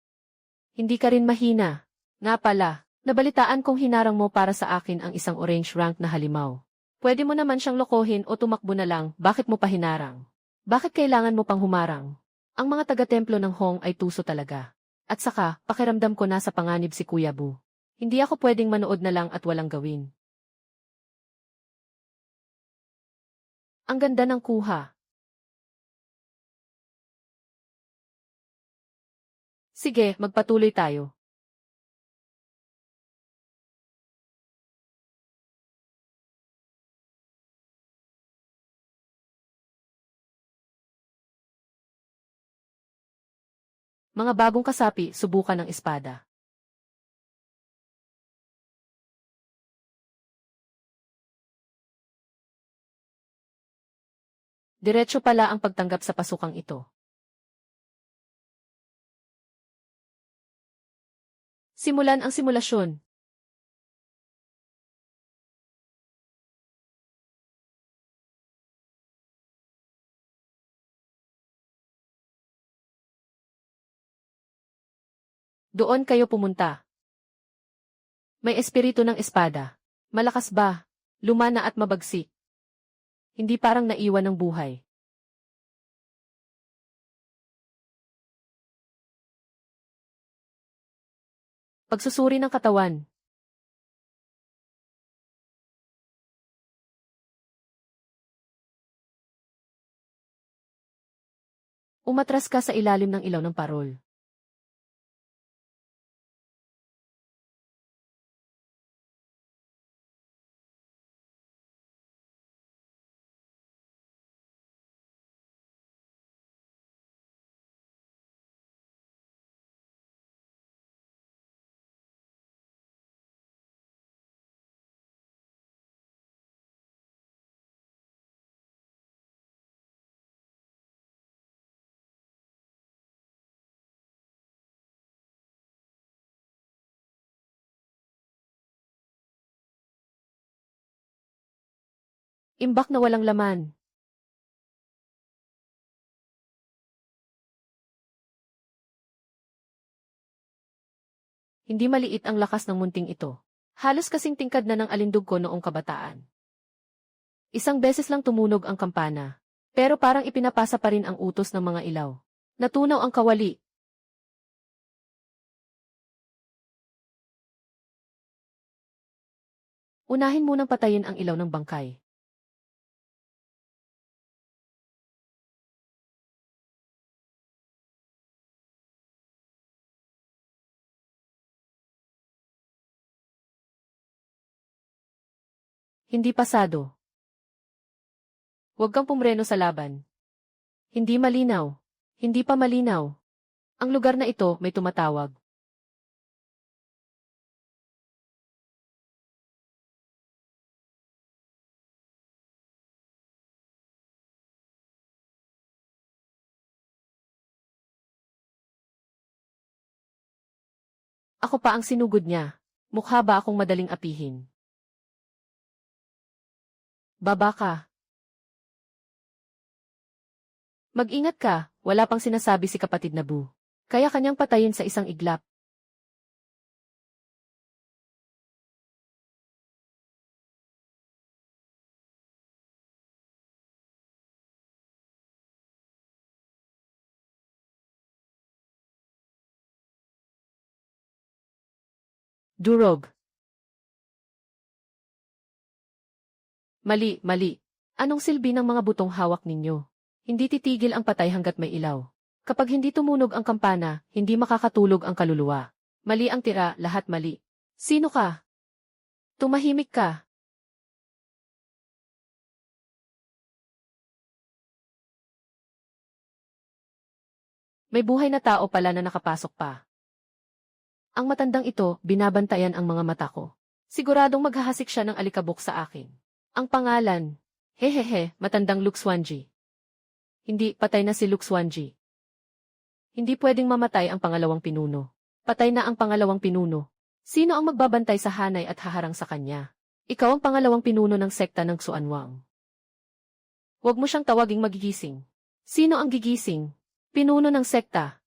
Hindi ka rin mahina. Nga pala, nabalitaan kong hinarang mo para sa akin ang isang orange rank na halimaw. Pwede mo naman siyang lokohin o tumakbo na lang, bakit mo pa hinarang? Bakit kailangan mo pang humarang? Ang mga taga-templo ng Hong ay tuso talaga. At saka, pakiramdam ko nasa panganib si Kuya Boo. Hindi ako pwedeng manood na lang at walang gawin. Ang ganda ng kuha. Sige, magpatuloy tayo. Mga bagong kasapi, subukan ng espada. Diretso pala ang pagtanggap sa pasukang ito. Simulan ang simulasyon. Doon kayo pumunta. May espiritu ng espada. Malakas ba? Lumana at mabagsik. Hindi parang naiwan ng buhay. Pagsusuri ng katawan. Umatras ka sa ilalim ng ilaw ng parol. Imbak na walang laman. Hindi maliit ang lakas ng munting ito. Halos kasing tingkad na ng alindog ko noong kabataan. Isang beses lang tumunog ang kampana. Pero parang ipinapasa pa rin ang utos ng mga ilaw. Natunaw ang kawali. Unahin munang patayin ang ilaw ng bangkay. Hindi pasado. Huwag kang pumreno sa laban. Hindi malinaw. Hindi pa malinaw. Ang lugar na ito may tumatawag. Ako pa ang sinugod niya. Mukha ba akong madaling apihin? Baba ka. Mag-ingat ka, wala pang sinasabi si kapatid na Boo. Kaya kanyang patayin sa isang iglap. Durog. Mali, mali. Anong silbi ng mga butong hawak ninyo? Hindi titigil ang patay hanggat may ilaw. Kapag hindi tumunog ang kampana, hindi makakatulog ang kaluluwa. Mali ang tira, lahat mali. Sino ka? Tumahimik ka. May buhay na tao pala na nakapasok pa. Ang matandang ito, binabantayan ang mga mata ko. Siguradong maghahasik siya ng alikabok sa akin. Ang pangalan, hehehe, matandang Luxwanji. Hindi, patay na si Luxwanji. Hindi pwedeng mamatay ang pangalawang pinuno. Patay na ang pangalawang pinuno. Sino ang magbabantay sa hanay at haharang sa kanya? Ikaw ang pangalawang pinuno ng sekta ng Xuanwang. Huwag mo siyang tawaging magigising. Sino ang gigising? Pinuno ng sekta.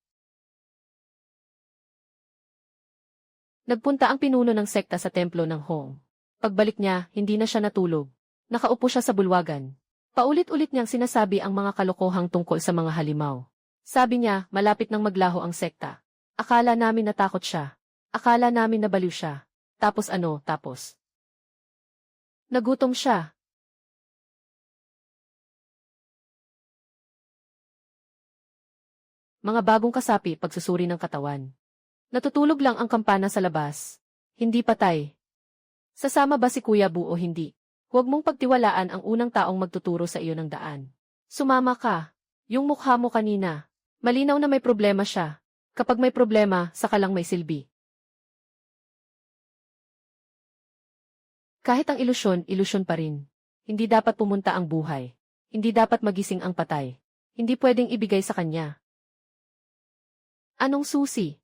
Nagpunta ang pinuno ng sekta sa templo ng Hong. Pagbalik niya, hindi na siya natulog. Nakaupo siya sa bulwagan. Paulit-ulit niyang sinasabi ang mga kalokohang tungkol sa mga halimaw. Sabi niya, malapit nang maglaho ang sekta. Akala namin natakot siya. Akala namin nabaliw siya. Tapos ano, tapos? Nagutom siya. Mga bagong kasapi pagsusuri ng katawan. Natutulog lang ang kampana sa labas. Hindi patay. Sasama ba si Kuya Bu o hindi? Huwag mong pagtiwalaan ang unang taong magtuturo sa iyo ng daan. Sumama ka. Yung mukha mo kanina. Malinaw na may problema siya. Kapag may problema, saka lang may silbi. Kahit ang ilusyon, ilusyon pa rin. Hindi dapat pumunta ang buhay. Hindi dapat magising ang patay. Hindi pwedeng ibigay sa kanya. Anong susi?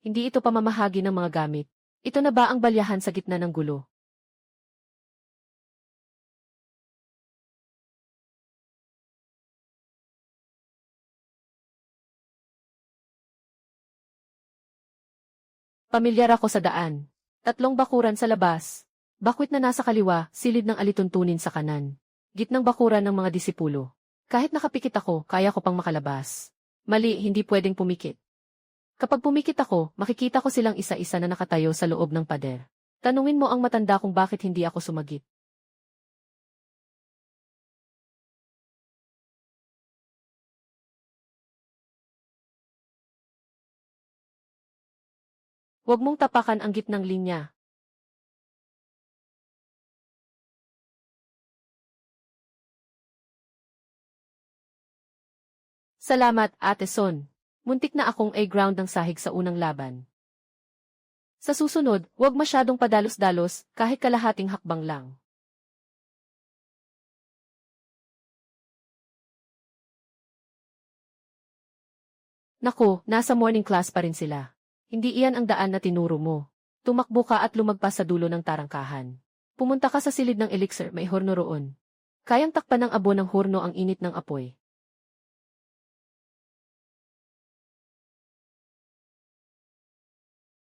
Hindi ito pamamahagi ng mga gamit. Ito na ba ang balyahan sa gitna ng gulo? Pamilyar ako sa daan. 3 bakuran sa labas. Bakwit na nasa kaliwa, silid ng alituntunin sa kanan. Gitnang bakuran ng mga disipulo. Kahit nakapikit ako, kaya ko pang makalabas. Mali, hindi pwedeng pumikit. Kapag pumikit ako, makikita ko silang isa-isa na nakatayo sa loob ng pader. Tanungin mo ang matanda kung bakit hindi ako sumagit. Huwag mong tapakan ang gitnang linya. Salamat, Ate Son. Muntik na akong A-ground ng sahig sa unang laban. Sa susunod, huwag masyadong padalos-dalos, kahit kalahating hakbang lang. Naku, nasa morning class pa rin sila. Hindi iyan ang daan na tinuro mo. Tumakbo ka at lumagpas sa dulo ng tarangkahan. Pumunta ka sa silid ng elixir, may horno roon. Kayang takpan ng abo ng horno ang init ng apoy.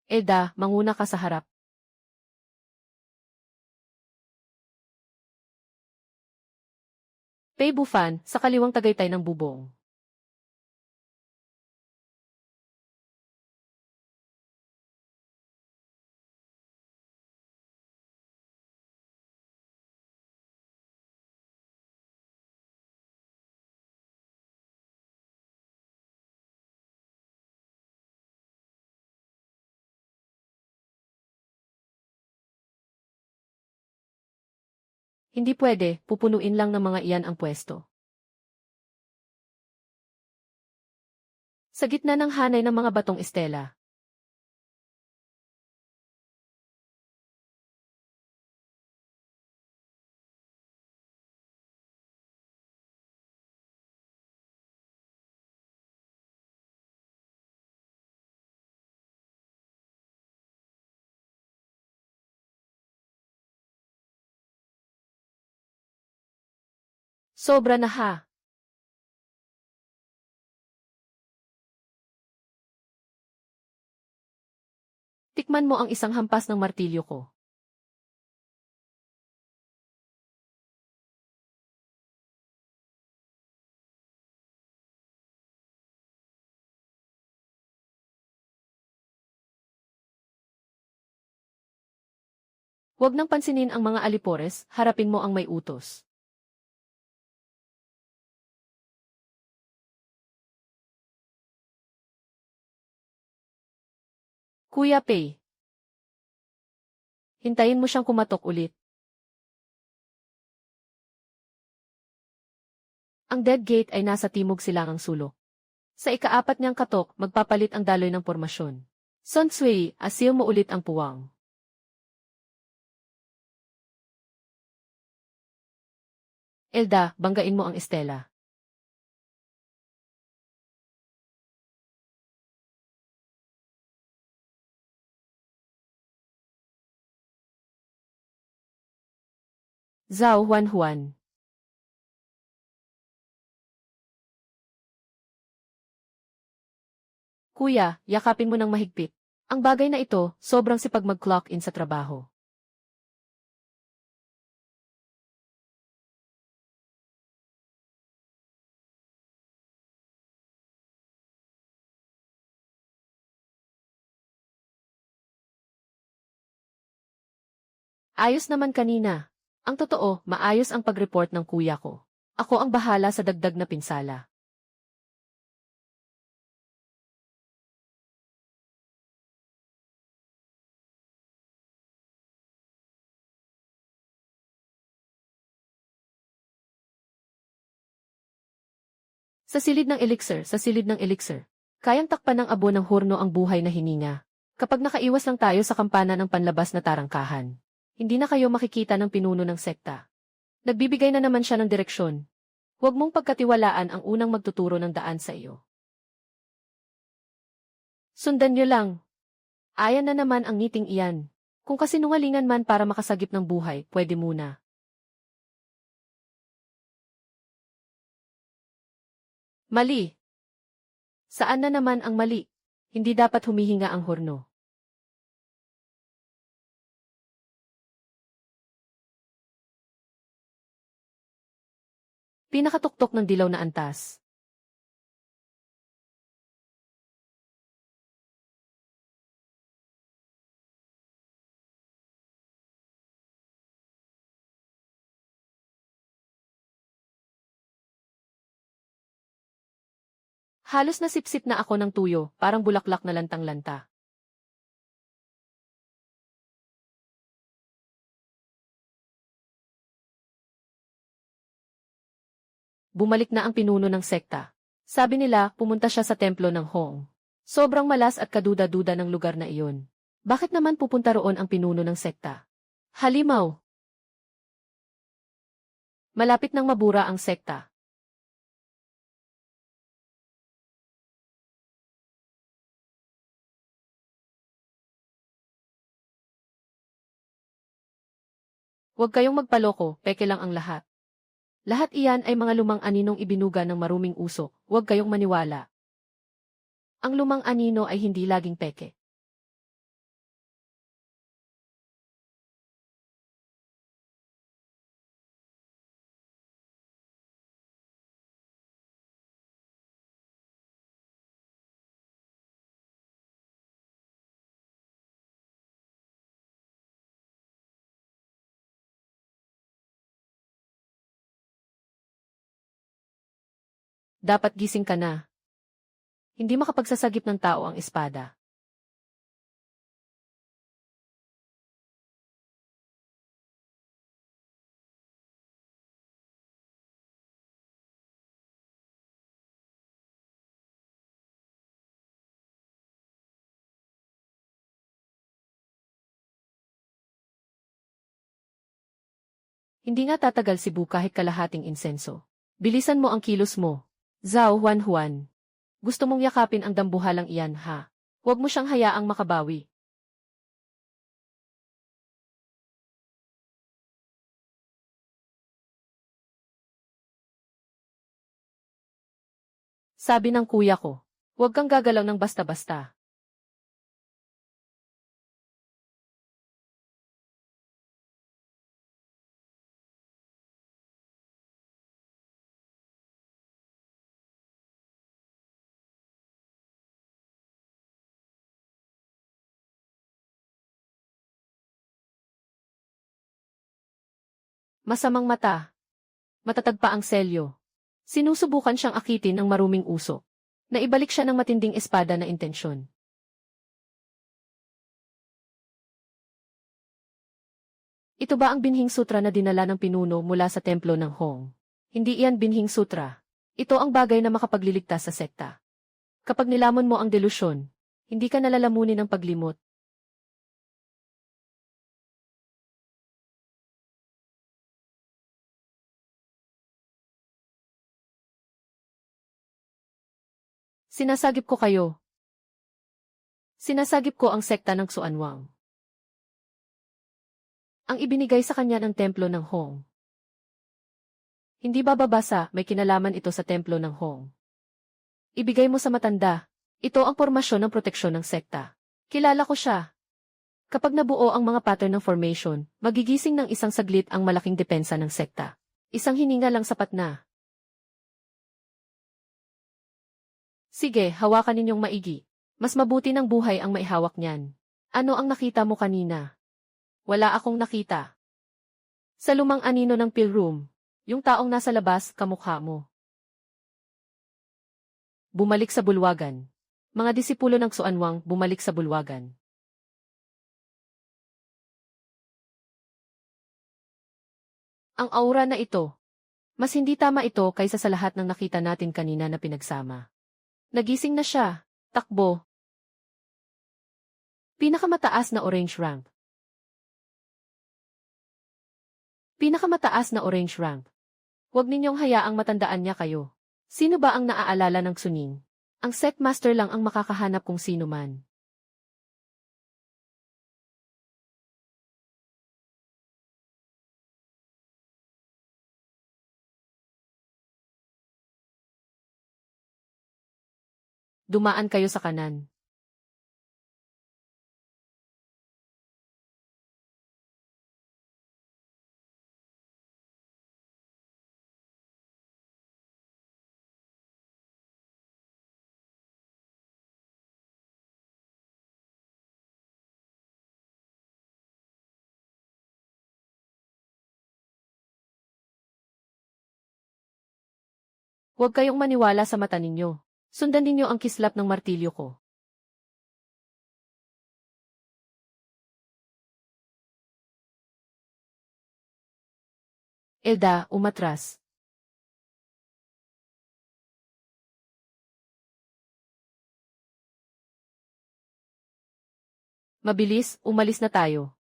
Eda, manguna ka sa harap. Pei Bufan, sa kaliwang tagaytay ng bubong. Hindi pwede, pupunuin lang ng mga iyan ang pwesto. Sa gitna ng hanay ng mga batong estela. Sobra na ha. Tikman mo ang isang hampas ng martilyo ko. Huwag nang pansinin ang mga alipores, harapin mo ang may utos. Kuya Pei, hintayin mo siyang kumatok ulit. Ang dead gate ay nasa timog silangang sulok. Sa ikaapat niyang katok, magpapalit ang daloy ng pormasyon. Sun Sui, asiw mo ulit ang puwang. Elda, banggain mo ang estela. Zhao Huan. Kuya, yakapin mo ng mahigpit. Ang bagay na ito, sobrang sipag mag-clock in sa trabaho. Ayos naman kanina. Ang totoo, maayos ang pag-report ng kuya ko. Ako ang bahala sa dagdag na pinsala. Sa silid ng elixir. Kayang takpan ng abo ng hurno ang buhay na hininga. Kapag nakaiwas lang tayo sa kampana ng panlabas na tarangkahan, hindi na kayo makikita ng pinuno ng sekta. Nagbibigay na naman siya ng direksyon. Huwag mong pagkatiwalaan ang unang magtuturo ng daan sa iyo. Sundan niyo lang. Ayan na naman ang ngiting iyan. Kung kasinungalingan man para makasagip ng buhay, pwede muna. Mali. Saan na naman ang mali? Hindi dapat humihinga ang horno. Pinakatuktok ng dilaw na antas. Halos nasipsip na ako ng tuyo, parang bulaklak na lantang-lanta. Bumalik na ang pinuno ng sekta. Sabi nila, pumunta siya sa templo ng Hong. Sobrang malas at kaduda-duda ng lugar na iyon. Bakit naman pupunta roon ang pinuno ng sekta? Halimaw! Malapit nang mabura ang sekta. Huwag kayong magpaloko, peke lang ang lahat. Lahat iyan ay mga lumang aninong ibinuga ng maruming usok, huwag kayong maniwala. Ang lumang anino ay hindi laging peke. Dapat gising ka na. Hindi makapagsasagip ng tao ang espada. Hindi nga tatagal si Bu kahit kalahating insenso. Bilisan mo ang kilos mo. Zhao Huan. Gusto mong yakapin ang dambuhalang iyan, ha? Huwag mo siyang hayaang makabawi. Sabi ng kuya ko, huwag kang gagalaw ng basta-basta. Masamang mata. Matatag pa ang selyo. Sinusubukan siyang akitin ng maruming uso. Naibalik siya ng matinding espada na intensyon. Ito ba ang binhing sutra na dinala ng pinuno mula sa templo ng Hong? Hindi iyan binhing sutra. Ito ang bagay na makapagliligtas sa sekta. Kapag nilamon mo ang delusyon, hindi ka nalalamunin ng paglimot. Sinasagip ko kayo. Sinasagip ko ang sekta ng Xuanwang. Ang ibinigay sa kanya ng templo ng Hong. Hindi ba babasa, may kinalaman ito sa templo ng Hong? Ibigay mo sa matanda. Ito ang pormasyon ng proteksyon ng sekta. Kilala ko siya. Kapag nabuo ang mga pattern ng formation, magigising ng isang saglit ang malaking depensa ng sekta. Isang hininga lang sapat na. Sige, hawakan ninyong maigi. Mas mabuti ng buhay ang maihawak niyan. Ano ang nakita mo kanina? Wala akong nakita. Sa lumang anino ng pill room, yung taong nasa labas, kamukha mo. Bumalik sa bulwagan. Mga disipulo ng Xuanwang bumalik sa bulwagan. Ang aura na ito. Mas hindi tama ito kaysa sa lahat ng nakita natin kanina na pinagsama. Nagising na siya. Takbo. Pinakamataas na orange rank. Pinakamataas na orange rank. Huwag ninyong hayaang matandaan niya kayo. Sino ba ang naaalala ng Suning? Ang sect master lang ang makakahanap kung sino man. Dumaan kayo sa kanan. Huwag kayong maniwala sa mata ninyo. Sundan ninyo ang kislap ng martilyo ko. Elda, umatras. Mabilis, umalis na tayo.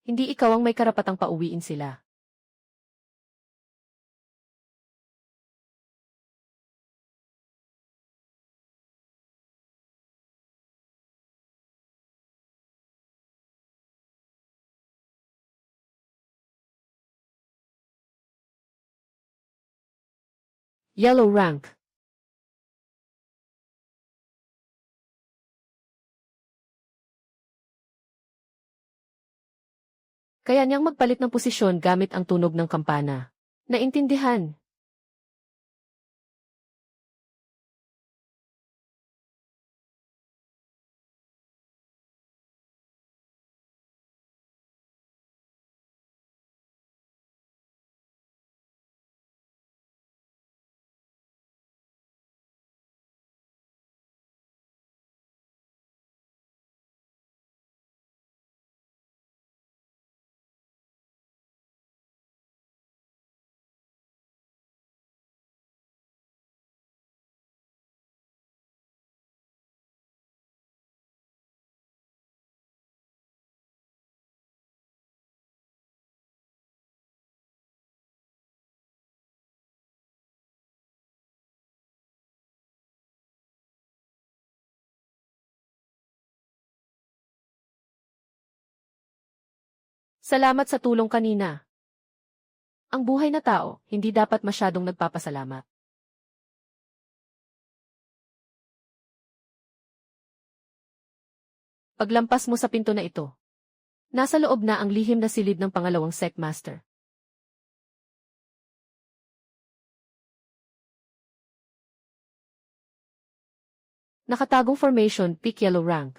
Hindi ikaw ang may karapatang pauwiin sila. Yellow rank. Kaya niyang magpalit ng posisyon gamit ang tunog ng kampana. Naintindihan. Salamat sa tulong kanina. Ang buhay na tao, hindi dapat masyadong nagpapasalamat. Paglampas mo sa pinto na ito, nasa loob na ang lihim na silid ng pangalawang sect master. Nakatagong formation, peak yellow rank.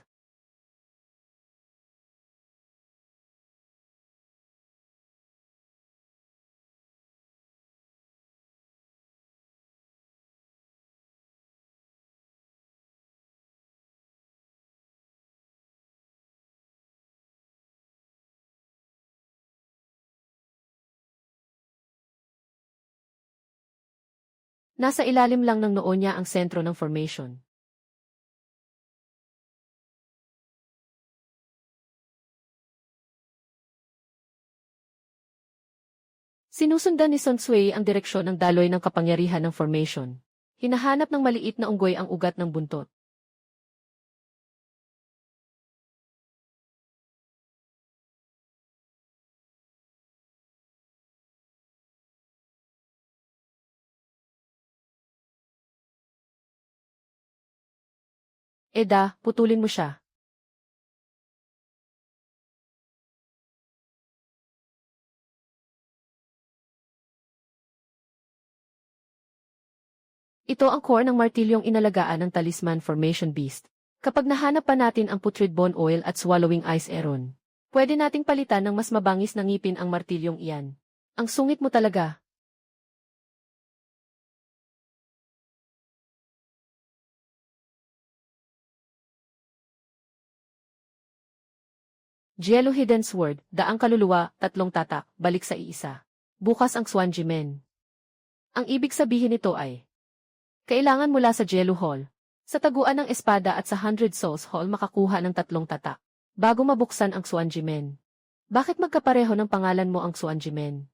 Nasa ilalim lang ng noo niya ang sentro ng formation. Sinusundan ni Sun Sui ang direksyon ng daloy ng kapangyarihan ng formation. Hinahanap ng maliit na unggoy ang ugat ng buntot. Eda, putulin mo siya. Ito ang core ng martilyong inalagaan ng Talisman Formation Beast. Kapag nahanap pa natin ang Putrid Bone Oil at Swallowing Ice Aeron, pwede nating palitan ng mas mabangis na ngipin ang martilyong iyan. Ang sungit mo talaga. Jello Hidden Sword, daang kaluluwa, 3 tatak, balik sa iisa. Bukas ang Swanjimen. Ang ibig sabihin nito ay, kailangan mula sa Jello Hall, sa taguan ng espada at sa 100 Souls Hall makakuha ng 3 tatak, bago mabuksan ang Swanjimen. Bakit magkapareho ng pangalan mo ang Swanjimen?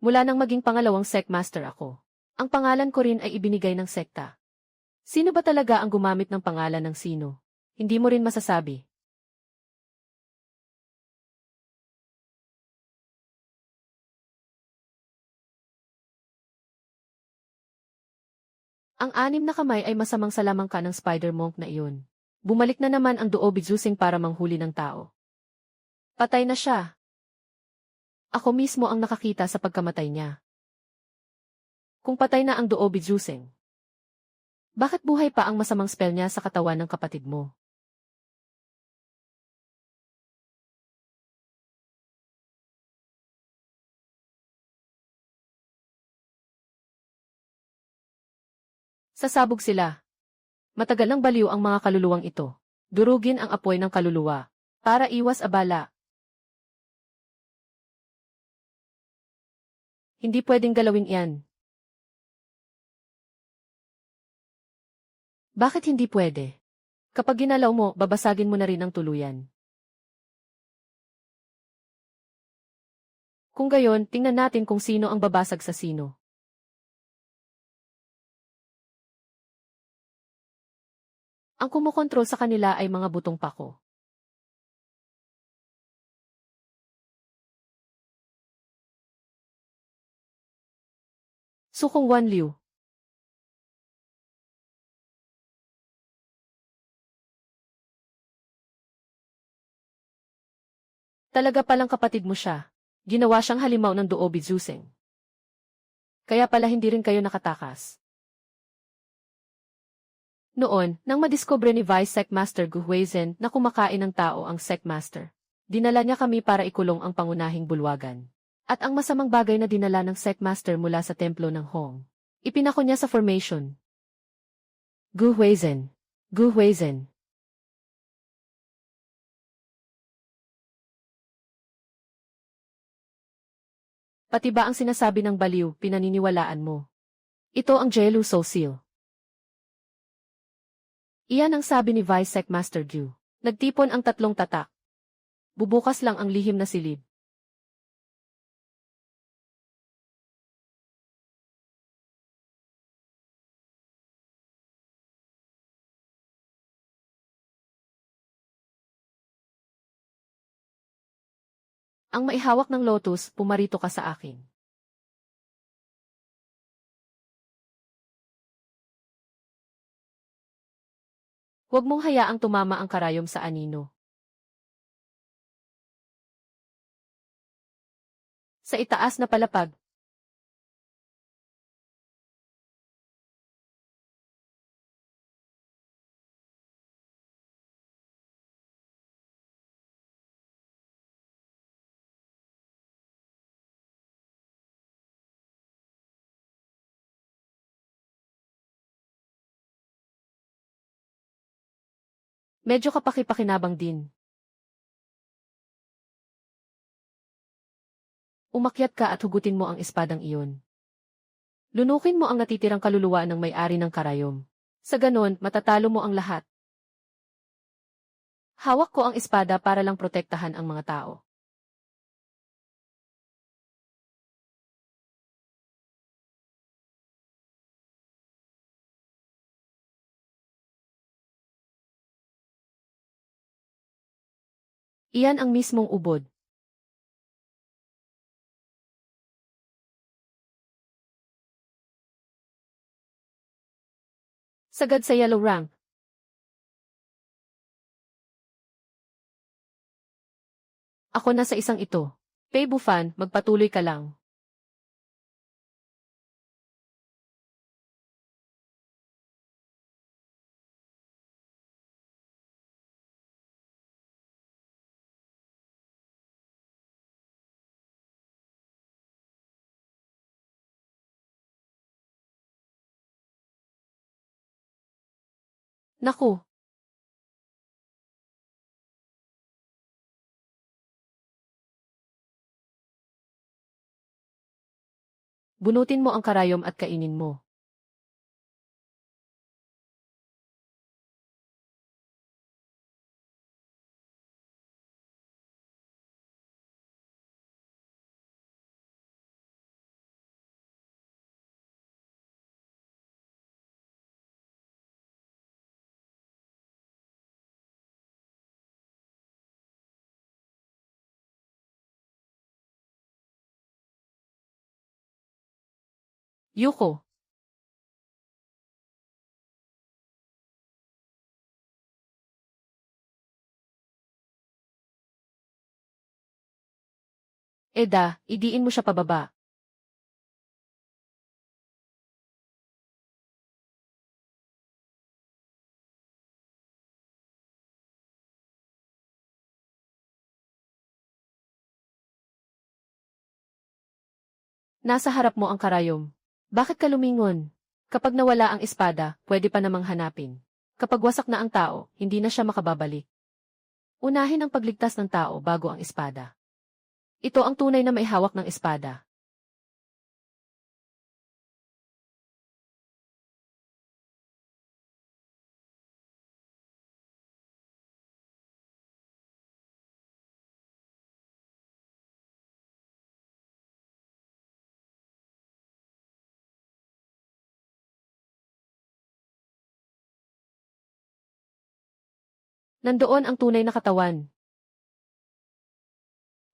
Mula nang maging pangalawang Secmaster ako, ang pangalan ko rin ay ibinigay ng sekta. Sino ba talaga ang gumamit ng pangalan ng sino? Hindi mo rin masasabi. Ang 6 na kamay ay masamang salamangka ng Spider Monk na iyon. Bumalik na naman ang Duobi Jusing para manghuli ng tao. Patay na siya. Ako mismo ang nakakita sa pagkamatay niya. Kung patay na ang Duobi Jusing, bakit buhay pa ang masamang spell niya sa katawan ng kapatid mo? Sasabog sila. Matagal nang baliw ang mga kaluluwang ito. Durugin ang apoy ng kaluluwa para iwas abala. Hindi pwedeng galawin iyan. Bakit hindi pwede? Kapag ginalaw mo, babasagin mo na rin ang tuluyan. Kung gayon, tingnan natin kung sino ang babasag sa sino. Ang kumokontrol sa kanila ay mga butong pako. Sukong Wanliu. Talaga palang kapatid mo siya. Ginawa siyang halimaw ng Duobi Jusing. Kaya pala hindi rin kayo nakatakas. Noon, nang madiskubre ni Vice Secmaster Gu Huizhen na kumakain ng tao ang Secmaster, dinala niya kami para ikulong ang pangunahing bulwagan. At ang masamang bagay na dinala ng Secmaster mula sa templo ng Hong, ipinako niya sa formation. Gu Huizhen. Gu Huizhen. Pati ba ang sinasabi ng baliw, pinaniniwalaan mo? Ito ang Jello Soul Seal. Iyan ang sabi ni Vice Secmaster Gu. Nagtipon ang 3 tatak. Bubukas lang ang lihim na silid. Ang maihawak ng lotus, pumarito ka sa akin. Huwag mong hayaang tumama ang karayom sa anino. Sa itaas na palapag. Medyo kapaki-pakinabang din. Umakyat ka at hugutin mo ang espadang iyon. Lunukin mo ang natitirang kaluluwa ng may-ari ng karayom. Sa ganon, matatalo mo ang lahat. Hawak ko ang espada para lang protektahan ang mga tao. Iyan ang mismong ubod. Sagad sa yellow rank. Ako na sa isang ito. Pei Bufan, magpatuloy ka lang. Naku, bunutin mo ang karayom at kainin mo. Yuko, Eda, idiin mo siya pababa. Nasa harap mo ang karayom. Bakit ka lumingon? Kapag nawala ang espada, pwede pa namang hanapin. Kapag wasak na ang tao, hindi na siya makababalik. Unahin ang pagligtas ng tao bago ang espada. Ito ang tunay na may hawak ng espada. Nandoon ang tunay na katawan.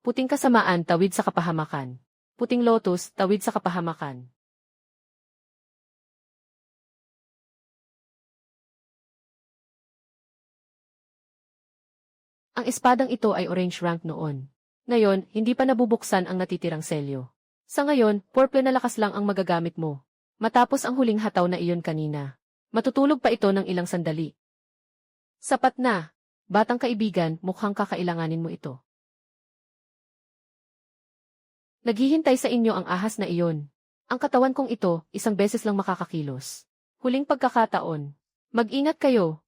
Puting kasamaan, tawid sa kapahamakan. Puting lotus, tawid sa kapahamakan. Ang espadang ito ay orange rank noon. Ngayon, hindi pa nabubuksan ang natitirang selyo. Sa ngayon, purple na lakas lang ang magagamit mo. Matapos ang huling hataw na iyon kanina. Matutulog pa ito ng ilang sandali. Sapat na. Batang kaibigan, mukhang kakailanganin mo ito. Naghihintay sa inyo ang ahas na iyon. Ang katawan kong ito, isang beses lang makakakilos. Huling pagkakataon. Mag-ingat kayo.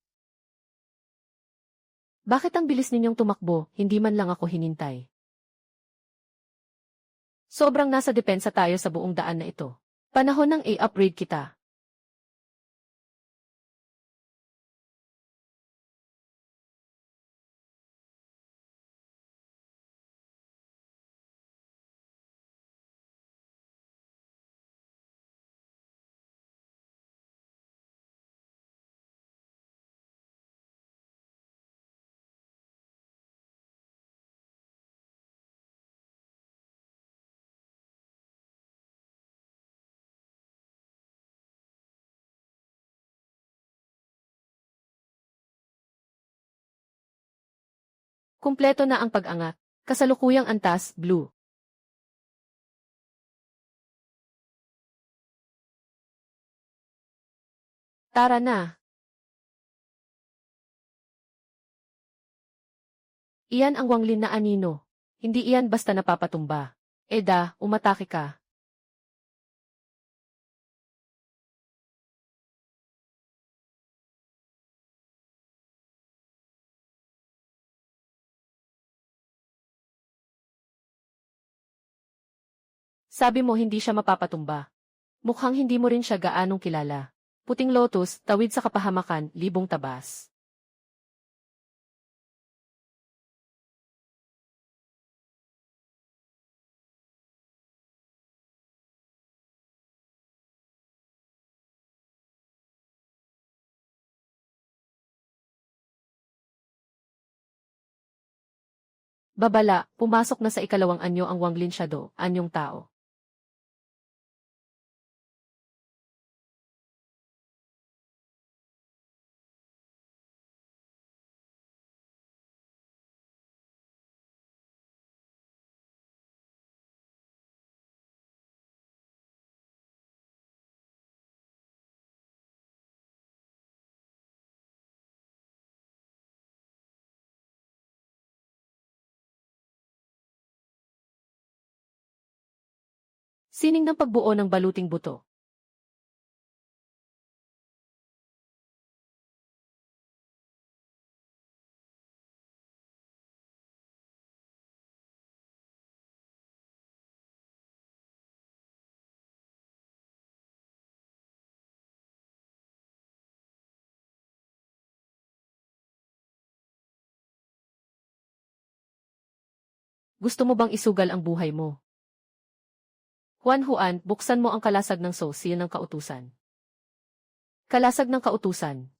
Bakit ang bilis ninyong tumakbo, hindi man lang ako hinintay? Sobrang nasa depensa tayo sa buong daan na ito. Panahon ng i-upgrade kita. Kumpleto na ang pag-angat. Kasalukuyang antas, blue. Tara na. Iyan ang wanglin na anino. Hindi iyan basta napapatumba. Eda, umatake ka. Sabi mo hindi siya mapapatumba. Mukhang hindi mo rin siya gaanong kilala. Puting lotus, tawid sa kapahamakan, libong tabas. Babala, pumasok na sa ikalawang anyo ang Wanglin Shadow, anyong tao. Sining ng pagbuo ng baluting buto. Gusto mo bang isugal ang buhay mo? Juan, buksan mo ang kalasag ng sosil ng kautusan. Kalasag ng kautusan.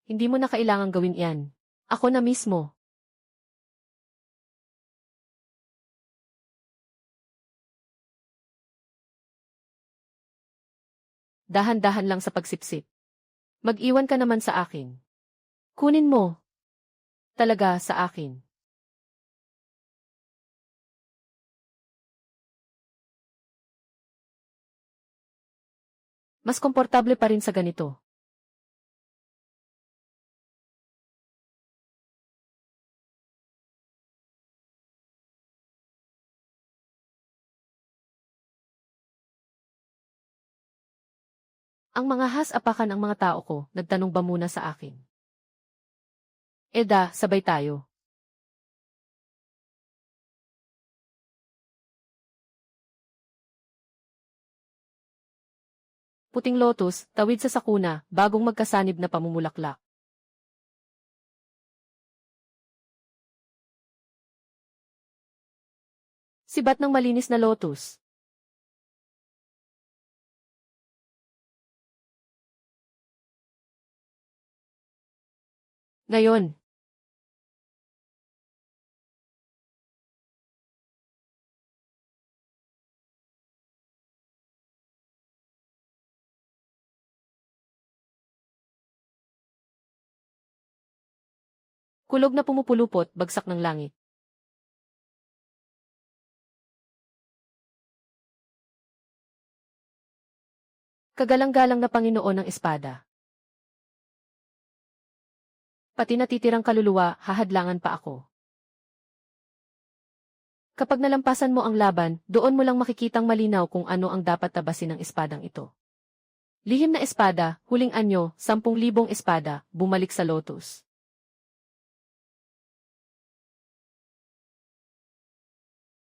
Hindi mo na kailangang gawin iyan. Ako na mismo. Dahan-dahan lang sa pagsipsip. Mag-iwan ka naman sa akin. Kunin mo. Talaga sa akin. Mas komportable pa rin sa ganito. Ang mga has-apakan ang mga tao ko, nagtanong ba muna sa akin? Eda, sabay tayo. Puting lotus, tawid sa sakuna, bagong magkasanib na pamumulaklak. Sibat ng malinis na lotus. Ngayon, kulog na pumupulupot, bagsak ng langit. Kagalang-galang na Panginoon ng Espada. Pati natitirang kaluluwa, hahadlangan pa ako. Kapag nalampasan mo ang laban, doon mo lang makikitang malinaw kung ano ang dapat tabasin ng espadang ito. Lihim na espada, huling anyo, 10,000 espada, bumalik sa lotus.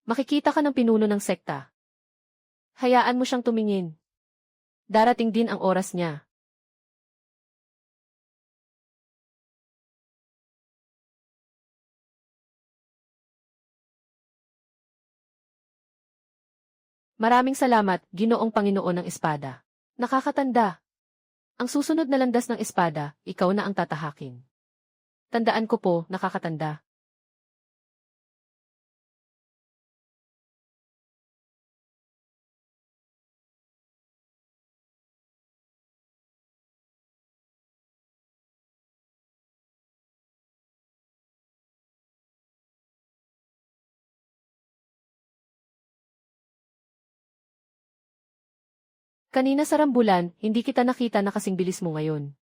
Makikita ka ng pinuno ng sekta. Hayaan mo siyang tumingin. Darating din ang oras niya. Maraming salamat, Ginoong Panginoon ng Espada. Nakakatanda. Ang susunod na landas ng espada, ikaw na ang tatahakin. Tandaan ko po, nakakatanda. Kanina sa rambulan, hindi kita nakita na kasing bilis mo ngayon.